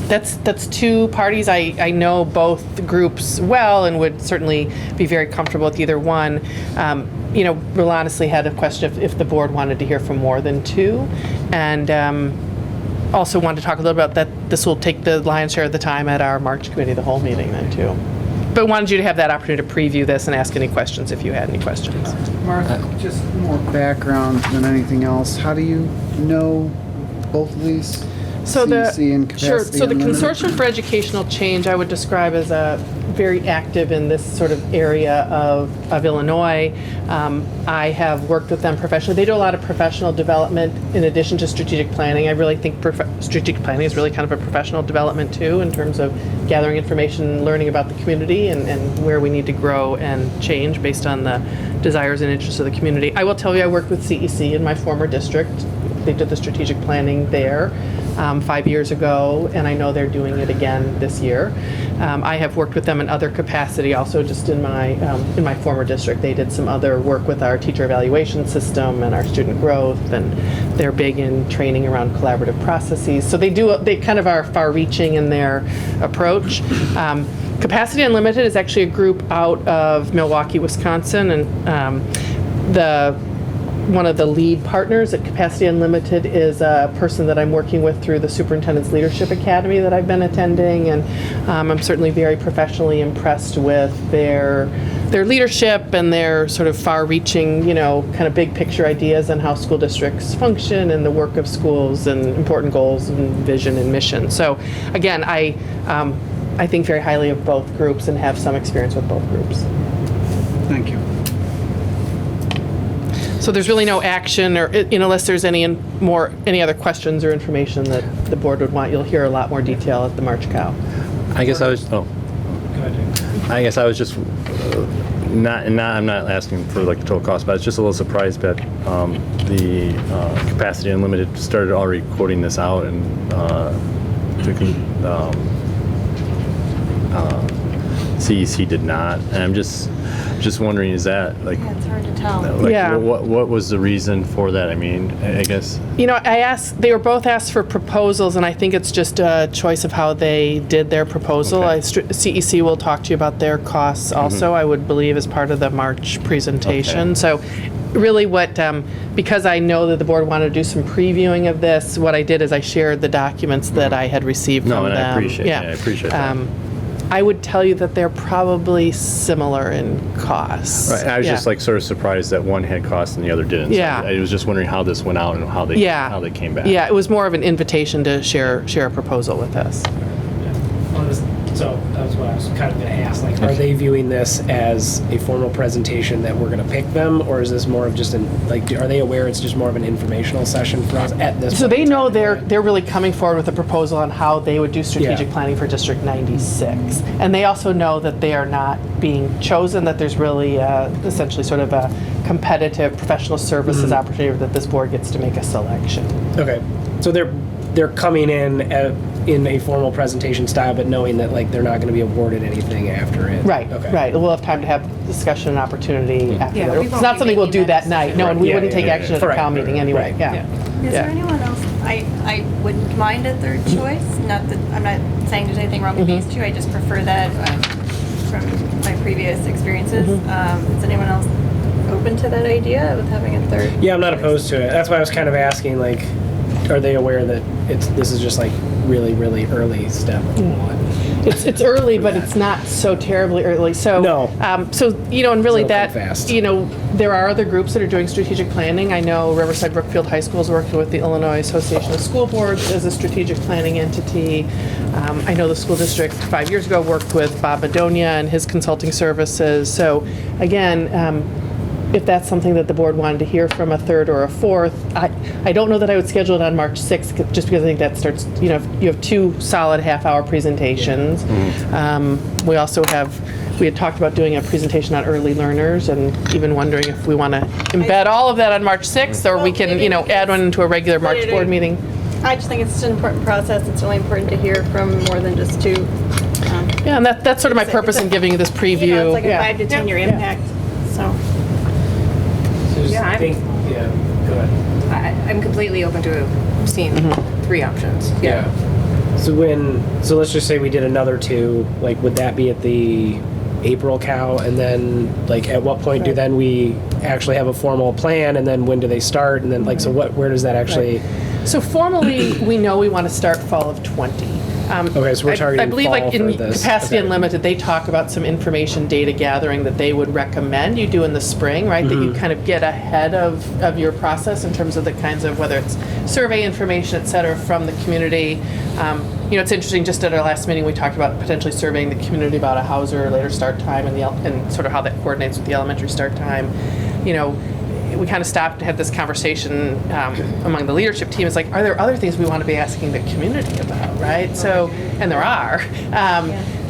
That's 2 parties. I know both groups well and would certainly be very comfortable with either one. We'll honestly had a question if the board wanted to hear from more than 2, and also wanted to talk a little about that. This will take the lion's share of the time at our March Committee of the Whole meeting then too. But wanted you to have that opportunity to preview this and ask any questions if you had any questions. Martha, just more background than anything else. How do you know both of these? So CEC and Capacity So the Unlimited? Consortium for Educational Change I would describe as very active in this sort of area of Illinois. I have worked with them professionally. They do a lot of professional development in addition to strategic planning. I really think strategic planning is really kind of a professional development too, in terms of gathering information, learning about the community and where we need to grow and change based on the desires and interests of the community. I will tell you, I worked with CEC in my former district. They did the strategic planning there 5 years ago, and I know they're doing it again this year. I have worked with them in other capacity, also just in my former district. They did some other work with our teacher evaluation system and our student growth, and they're big in training around collaborative processes. So they kind of are far-reaching in their approach. Capacity Unlimited is actually a group out of Milwaukee, Wisconsin, and one of the lead partners at Capacity Unlimited is a person that I'm working with through the Superintendents Leadership Academy that I've been attending, and I'm certainly very professionally impressed with their leadership and their sort of far-reaching, kind of big picture ideas on how school districts function and the work of schools and important goals and vision and mission. So again, I think very highly of both groups and have some experience with both groups. Thank you. So there's really no action, or unless there's any other questions or information that the board would want. You'll hear a lot more detail at the March COW. I guess I was just I'm not asking for like the total cost, but I was just a little surprised that the Capacity Unlimited started already quoting this out, and CEC did not. And I'm just wondering, is that like? Yeah, it's hard to tell. Like, Yeah. What was the reason for that? I mean, I guess. They were both asked for proposals, and I think it's just a choice of how they did their proposal. Okay. CEC will talk to you about their costs also, I would believe, as part of the March presentation. Okay. So really what, because I know that the board wanted to do some previewing of this, what I did is I shared the documents that I had received No, from and them. I appreciate that. I would tell you that they're probably similar in costs. Right, I was just like sort of surprised that one had cost and the other didn't. So Yeah. I was just wondering how this went out and how they came back. Yeah, it was more of an invitation to share a proposal with us. So that's what I was kind of going to ask. Like, are they viewing this as a formal presentation that we're going to pick them, or is this more of just are they aware it's just more of an informational session for us at this? So point they in know time? they're really coming forward with a proposal on how they would do strategic planning for District 96. And they also know that they are not being chosen, that there's really essentially sort of a competitive professional services opportunity that this board gets to make a selection. Okay, so they're coming in a formal presentation style, but knowing that like they're not going to be awarded anything after it. Right, Okay. right. We'll have time to have discussion and opportunity after Yeah, that. we It's won't not be something we'll making do that that night. No, and we wouldn't take action at the Correct. town meeting anyway. Right. Yeah. Is there anyone else? I wouldn't mind a third choice. Not that I'm not saying there's anything wrong with these two. I just prefer that from my previous experiences. Is anyone else open to that idea of having a third? Yeah, I'm not opposed to it. That's why I was kind of asking, like, are they aware that this is just like really, really early step one? It's early, but it's not so terribly early. So, No. And really It'll that, come fast. there are other groups that are doing strategic planning. I know Riverside Brookfield High School is working with the Illinois Association of School Boards as a strategic planning entity. I know the school district 5 years ago worked with Bob Madonia and his consulting services. So, again, if that's something that the board wanted to hear from a third or a fourth, I don't know that I would schedule it on March 6th, just because I think that starts, you have 2 solid half-hour presentations. We also we had talked about doing a presentation on early learners, and even wondering if we want to embed all of that on March 6th, or we can, add one into a regular March board meeting. I just think it's an important process. It's really important to hear from more than just two. Yeah, and that's sort of my purpose in giving you this preview. It's like a 5 to 10 year impact. So. Yeah, go ahead. I'm completely open to seeing 3 options. Yeah. So let's just say we did another 2, like, would that be at the April cow? And then, like, at what point do then we actually have a formal plan? And then when do they start? And then, like, so where does that actually? So formally, we know we want to start fall of 20. Okay, so we're targeting I believe, fall like, for in this. Capacity Okay. Unlimited, they talk about some information data gathering that they would recommend you do in the spring, right? That you kind of get ahead of your process in terms of the kinds of, whether it's survey information, et cetera, from the community. It's interesting, just at our last meeting, we talked about potentially surveying the community about a Hauser later start time and sort of how that coordinates with the elementary start time. We kind of stopped to have this conversation among the leadership team. It's like, are there other things we want to be asking the community about, right? So, and there are.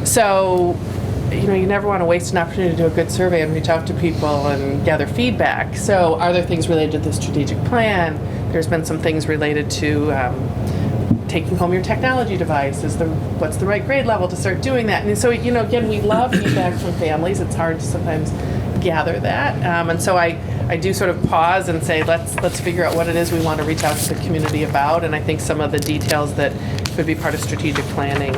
So, you never want to waste an opportunity to do a good survey and reach out to people and gather feedback. So, are there things related to the strategic plan? There's been some things related to taking home your technology device. What's the right grade level to start doing that? And so, again, we love feedback from families. It's hard to sometimes gather that. And so I do sort of pause and say, let's figure out what it is we want to reach out to the community about. And I think some of the details that could be part of strategic planning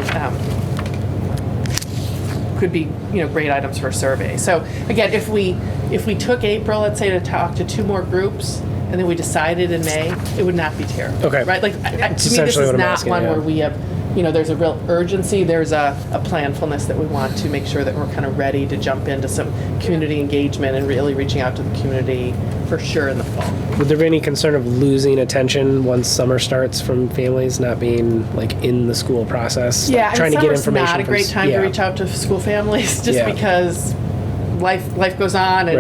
could be, great items for a survey. So again, if we took April, let's say, to talk to 2 more groups, and then we decided in May, it would not be terrible. Okay. Right? Like, to me, this essentially is what I'm not asking, one yeah. where we have, there's a real urgency. There's a planfulness that we want to make sure that we're kind of ready to jump into some community engagement and really reaching out to the community for sure in the fall. Would there be any concern of losing attention once summer starts from families not being, like, in the school process? Yeah, like, trying to get information. not a from great time to yeah. reach out to school families, just because life goes on, and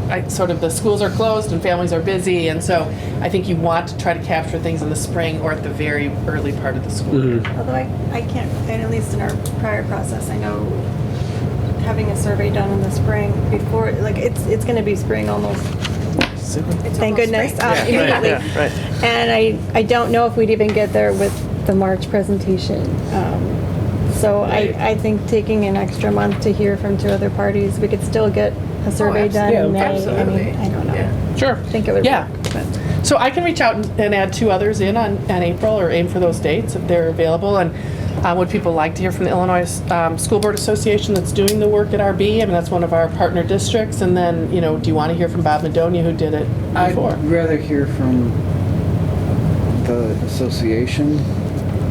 Right. sort of the schools are closed and families are busy, and so I think you want to try to capture things in the spring or at the very early part of the school year. Although I can't, and at least in our prior process, I know having a survey done in the spring before, like, it's going to be spring almost. Thank goodness. Immediately. Right. And I don't know if we'd even get there with the March presentation. So I think taking an extra month to hear from 2 other parties, we could still get a survey done in May. absolutely. I don't know. Sure. I think it would Yeah. work. But. So I can reach out and add 2 others in on April, or aim for those dates if they're available. And Would people like to hear from the Illinois School Board Association that's doing the work at RB? I mean, that's one of our partner districts. And then, do you want to hear from Bob Madonia, who did it before? I'd rather hear from the association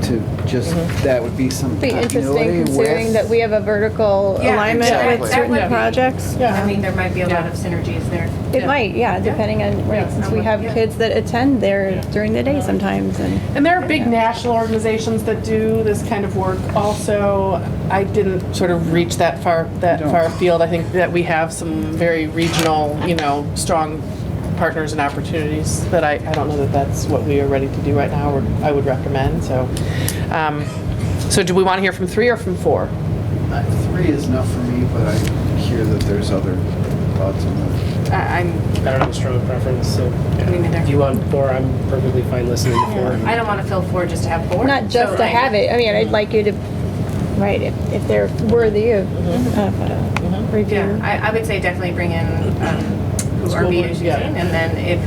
to just, that would be some Be interesting continuity considering with. that we have a vertical Yeah, alignment exactly. with That certain would be- projects. I mean, there might be a lot of synergies there. It might, yeah, depending on, right, since we have kids that attend there during the day sometimes and. And there are big national organizations that do this kind of work also. I didn't sort of reach that far afield. I think that we have some very regional, strong partners and opportunities that I don't know that that's what we are ready to do right now, or I would recommend. So, so do we want to hear from 3 or from 4? 3 is enough for me, but I hear that there's other thoughts on that. I I don't have a strong preference, so Me neither. if you want 4, I'm perfectly fine listening to 4. I don't want to fill 4 just to have 4. Not just to have it, I mean, I'd like you to, right, if they're worthy of review. Yeah, I would say definitely bring in who RB is using, and then if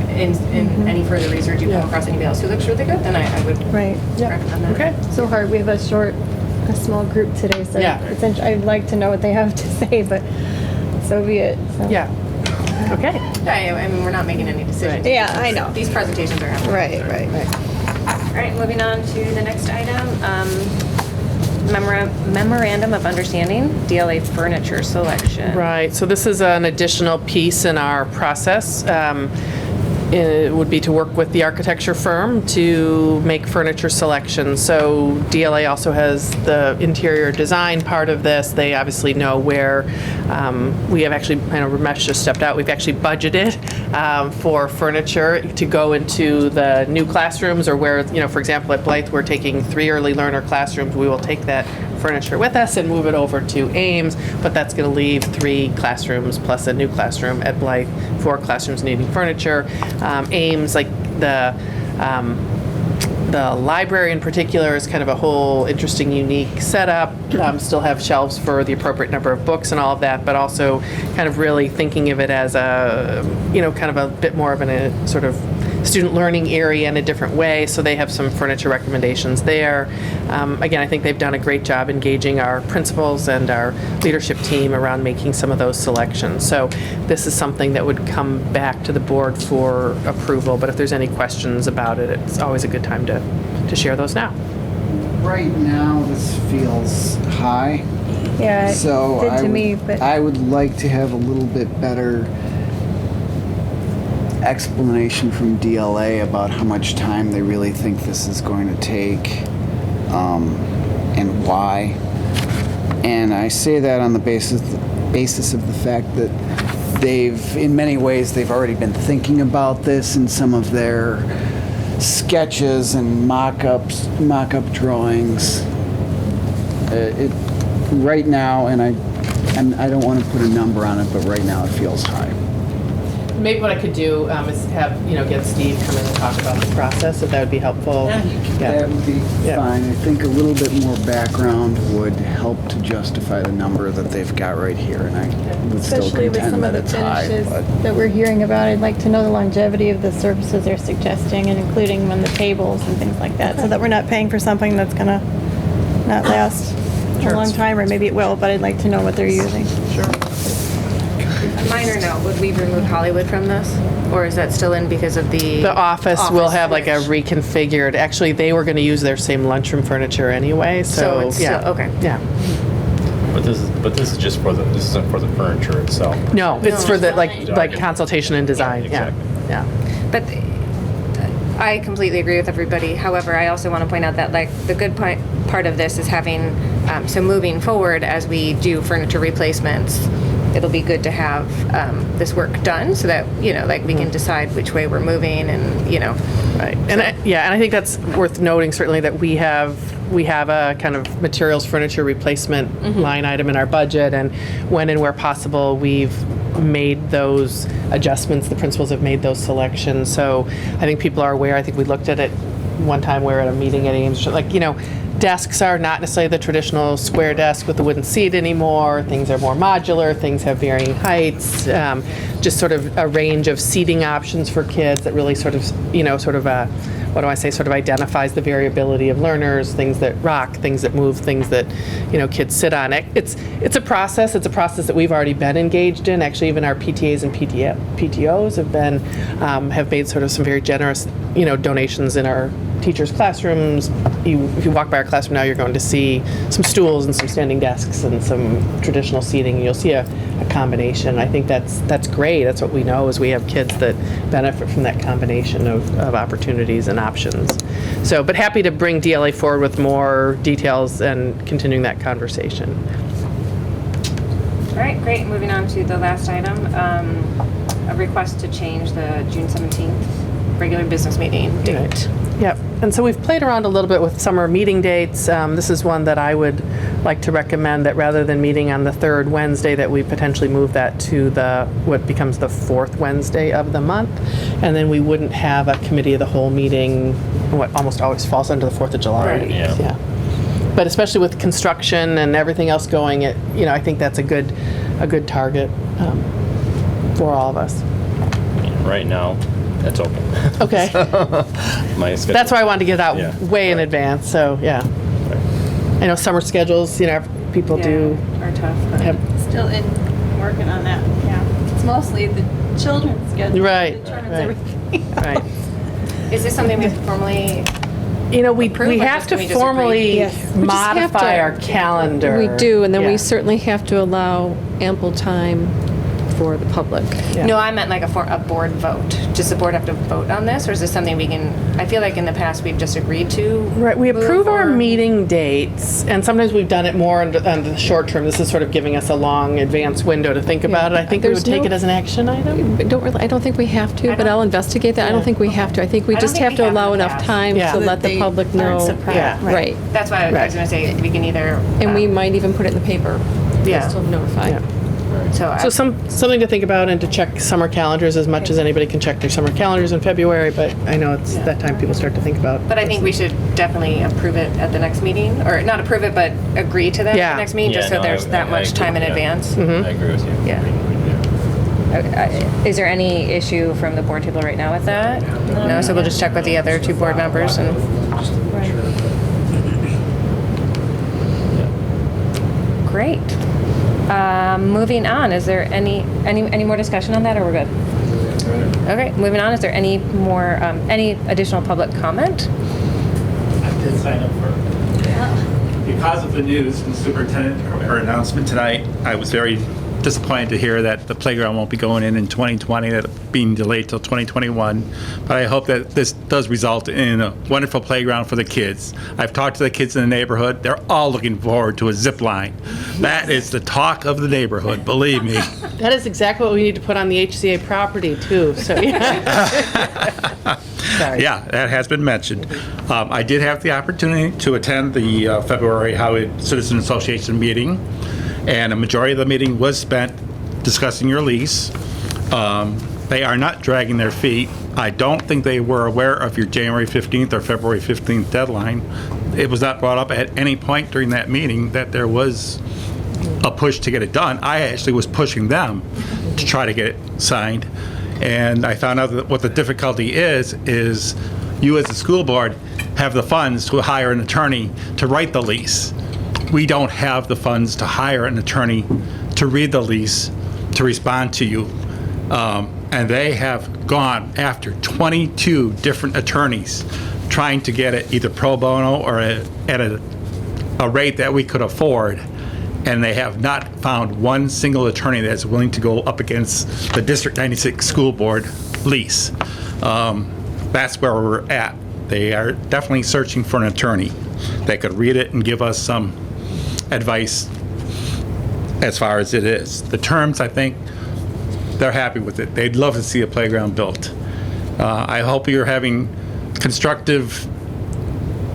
in any further research you come across anybody else who looks really good, then I would Right. recommend that. Okay. So hard, we have a small group today, so Yeah. I'd like to know what they have to say, but so be it. So. Yeah. Okay. I mean, we're not making any decisions. Yeah, I know. These presentations are happening. Right. All right, moving on to the next item. Memorandum of Understanding, DLA furniture selection. Right, so this is an additional piece in our process. It would be to work with the architecture firm to make furniture selections. So DLA also has the interior design part of this. They obviously know where we have actually, I know Ramesh just stepped out, we've actually budgeted for furniture to go into the new classrooms, or where, for example, at Blythe, we're taking 3 early learner classrooms. We will take that furniture with us and move it over to Ames, but that's going to leave 3 classrooms plus a new classroom at Blythe, 4 classrooms needing furniture. Ames, like the library in particular, is kind of a whole interesting, unique setup. Still have shelves for the appropriate number of books and all of that, but also kind of really thinking of it as a, kind of a bit more of a sort of student learning area in a different way. So they have some furniture recommendations there. Again, I think they've done a great job engaging our principals and our leadership team around making some of those selections. So this is something that would come back to the board for approval, but if there's any questions about it, it's always a good time to share those now. Right now, this feels high. Yeah, So it did to me, but. I would like to have a little bit better explanation from DLA about how much time they really think this is going to take, and why. And I say that on the basis of the fact that in many ways, they've already been thinking about this in some of their sketches and mock-up drawings. Right now, and I don't want to put a number on it, but right now it feels high. Maybe what I could do is have, get Steve come in and talk about the process, if that would be helpful. That would be fine. I think a little bit more background would help to justify the number that they've got right here, and I would still Especially with contend some of that the it's high. finishes But that we're hearing about, I'd like to know the longevity of the services they're suggesting, and including on the tables and things like that, so that we're not paying for something that's gonna not last a long time, or maybe it will, but I'd like to know what they're using. Sure. Minor note, would we remove Hollywood from this? Or is that still in because of the office will have like a switch? reconfigured, actually, they were going to use their same lunchroom furniture anyway, So it's yeah. still, okay. Yeah. But this is just this isn't for the furniture itself. No, it's for the, Design. like consultation and design, yeah. Exactly. Yeah. But I completely agree with everybody. However, I also want to point out that the good part of this is having, so moving forward as we do furniture replacements, it'll be good to have this work done so that, we can decide which way we're moving and, Right. And I think that's worth noting, certainly, that we have a kind of materials furniture replacement line item in our budget, and when and where possible, we've made those adjustments. The principals have made those selections. So I think people are aware. I think we looked at it one time. We were at a meeting at Ames. desks are not necessarily the traditional square desk with the wooden seat anymore. Things are more modular. Things have varying heights. Just sort of a range of seating options for kids that really sort of, what do I say, sort of identifies the variability of learners, things that rock, things that move, things that, kids sit on. It's a process. It's a process that we've already been engaged in. Actually, even our PTAs and PTOs have made sort of some very generous, donations in our teachers' classrooms. If you walk by our classroom now, you're going to see some stools and some standing desks and some traditional seating. You'll see a combination. I think that's great. That's what we know is we have kids that benefit from that combination of opportunities and options. So, but happy to bring DLA forward with more details and continuing that conversation. All right, great. Moving on to the last item, a request to change the June 17th regular business meeting date. Right. Yep. And so we've played around a little bit with summer meeting dates. This is one that I would like to recommend, that rather than meeting on the third Wednesday, that we potentially move that to what becomes the fourth Wednesday of the month. And then we wouldn't have a committee of the whole meeting, what almost always falls under the 4th of July. Right. Yeah. But especially with construction and everything else going, I think that's a good target for all of us. Right now, that's open. Okay. My schedule. That's why I wanted to get it out way in advance. So yeah. Right. I know summer schedules, people do are tough. But Still working on that. Yeah. It's mostly the children's schedule. Right. Determines Right. everything. Right. Is this something we have to formally? We have to formally modify our calendar. We do, and then Yeah. we certainly have to allow ample time for the public. Yeah. No, I meant like a board vote. Does the board have to vote on this, or is this something we can? I feel like in the past we've just agreed to. Right, we approve our or- meeting dates, and sometimes we've done it more on the short term. This is sort of giving us a long advance window to think about it. I think we would take it as an action item. I don't think we have to, but I'll investigate that. I don't think we have to. I think we I don't just think have we to have in allow the enough past. time Yeah. to let the public know. Yeah. Right. That's why I was going to say we can either. And we might even put it in the paper. Yeah. Just to notify. Yeah. So, So something to think about, and to check summer calendars as much as anybody can check their summer calendars in February, but I know it's that time people start to think about. But I think we should definitely approve it at the next meeting, or not approve it, but agree to that at Yeah. the next meeting, just so there's that much time in advance. I agree with you. Yeah. Is there any issue from the board table right now with that? No, so we'll just check with the other two board members and. Great. Moving on, is there any more discussion on that, or we're good? Okay, moving on, is there any more, any additional public comment? I did sign up for it. Because of the news from the superintendent, her announcement tonight, I was very disappointed to hear that the playground won't be going in 2020, that it's being delayed till 2021. But I hope that this does result in a wonderful playground for the kids. I've talked to the kids in the neighborhood. They're all looking forward to a zip line. That is the talk of the neighborhood, believe me. That is exactly what we need to put on the HCA property too, so yeah. Sorry. Yeah, that has been mentioned. I did have the opportunity to attend the February Howard Citizen Association meeting, and a majority of the meeting was spent discussing your lease. They are not dragging their feet. I don't think they were aware of your January 15th or February 15th deadline. It was not brought up at any point during that meeting that there was a push to get it done. I actually was pushing them to try to get it signed. And I found out that what the difficulty is you as a school board have the funds to hire an attorney to write the lease. We don't have the funds to hire an attorney to read the lease, to respond to you. And they have gone after 22 different attorneys trying to get it either pro bono or at a rate that we could afford. And they have not found one single attorney that's willing to go up against the District 96 School Board lease. That's where we're at. They are definitely searching for an attorney that could read it and give us some advice as far as it is. The terms, I think, they're happy with it. They'd love to see a playground built. I hope you're having constructive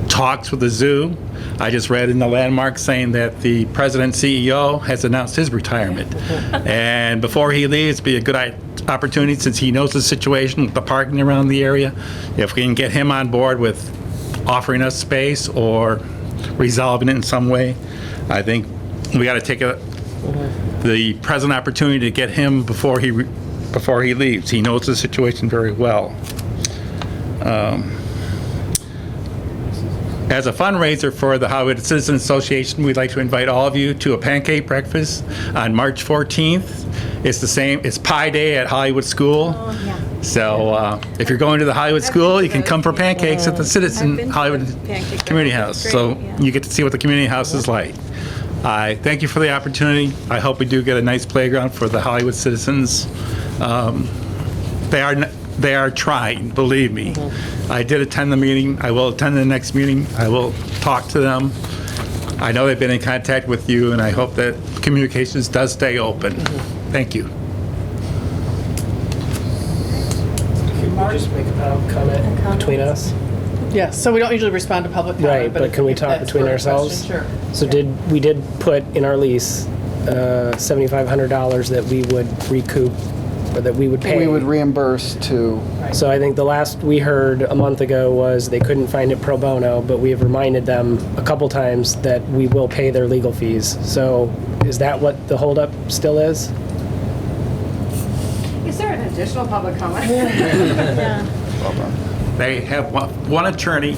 talks with the zoo. I just read in the Landmark saying that the president CEO has announced his retirement. And before he leaves, it'd be a good opportunity, since he knows the situation with the parking around the area, if we can get him on board with offering us space or resolving it in some way. I think we got to take the present opportunity to get him before he leaves. He knows the situation very well. As a fundraiser for the Hollywood Citizens Association, we'd like to invite all of you to a pancake breakfast on March 14th. It's the same, it's Pie Day at Hollywood School. So if you're going to the Hollywood School, you can come for pancakes at the Citizen Hollywood Community House. So you get to see what the community house is like. I thank you for the opportunity. I hope we do get a nice playground for the Hollywood citizens. They are trying, believe me. I did attend the meeting. I will attend the next meeting. I will talk to them. I know they've been in contact with you, and I hope that communications does stay open. Thank you. Can we just make a comment between us? Yes, so we don't usually respond to public comment. Right, but can we talk between ourselves? Sure. So we did put in our lease $7,500 that we would recoup, or that we would pay. We would reimburse to. So I think the last we heard a month ago was they couldn't find it pro bono, but we have reminded them a couple times that we will pay their legal fees. So is that what the holdup still is? Is there an additional public comment? They have one attorney.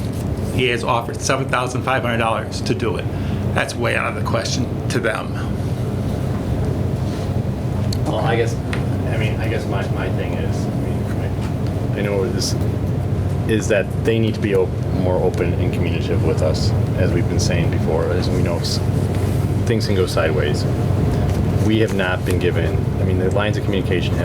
He has offered $7,500 to do it. That's way out of the question to them. Well, I guess my thing is, I know this is that they need to be more open and communicative with us, as we've been saying before. As we know, things can go sideways. We have not been given, the lines of communication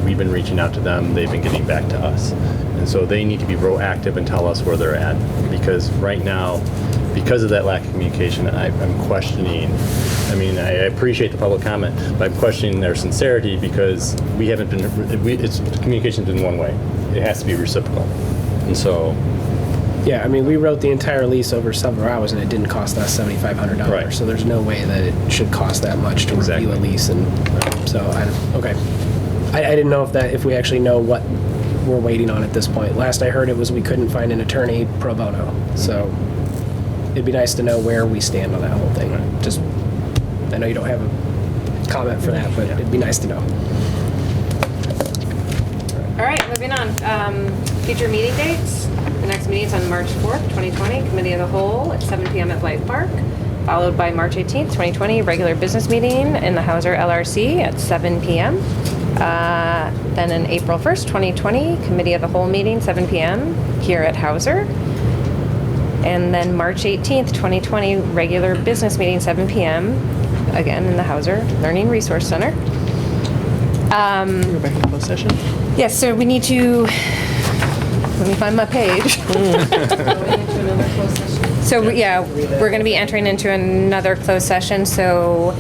we've been reaching out to them, they've been getting back to us. And so they need to be proactive and tell us where they're at. Because right now, because of that lack of communication, I'm questioning, I appreciate the public comment, but I'm questioning their sincerity because communication's been one way. It has to be reciprocal. And so... Yeah, we wrote the entire lease over several hours and it didn't cost us $7,500. Right. So there's no way that it should cost that much to review a lease. And so, okay. I didn't know if we actually know what we're waiting on at this point. Last I heard it was we couldn't find an attorney pro bono. So it'd be nice to know where we stand on that whole thing. Right. Just, I know you don't have a comment for that, but it'd be nice to know. All right, moving on. Future meeting dates. The next meeting is on March 4th, 2020, Committee of the Whole at 7 p.m. at Blythe Park, followed by March 18th, 2020, regular business meeting in the Hauser LRC at 7 p.m. Then on April 1st, 2020, Committee of the Whole meeting, 7 p.m. here at Hauser. And then March 18th, 2020, regular business meeting, 7 p.m. again in the Hauser Learning Resource Center. Go back to closed session. Yes, so we need to, let me find my page. So, we're going to be entering into another closed session, so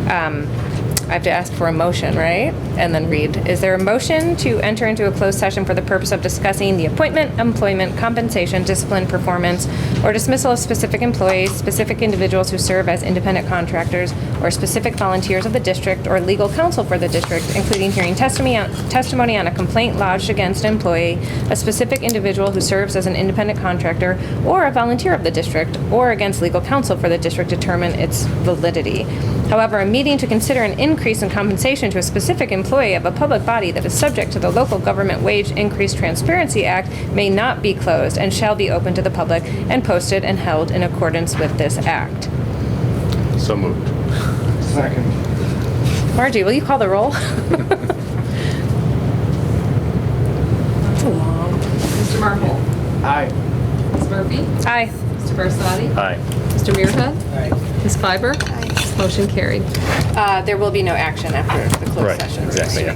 I have to ask for a motion, right? And then read. Is there a motion to enter into a closed session for the purpose of discussing the appointment, employment, compensation, discipline, performance, or dismissal of specific employees, specific individuals who serve as independent contractors, or specific volunteers of the district, or legal counsel for the district, including hearing testimony on a complaint lodged against an employee, a specific individual who serves as an independent contractor, or a volunteer of the district, or against legal counsel for the district to determine its validity. However, a meeting to consider an increase in compensation to a specific employee of a public body that is subject to the Local Government Wage Increase Transparency Act may not be closed and shall be open to the public and posted and held in accordance with this act. So moved. Second. Margie, will you call the roll? That's a long. Mr. Marple? Aye. Ms. Murphy? Aye. Mr. Bersadi? Aye. Mr. Muirhead? Aye. Ms. Fiber? Motion carried. There will be no action after the closed Right, session. exactly, yeah.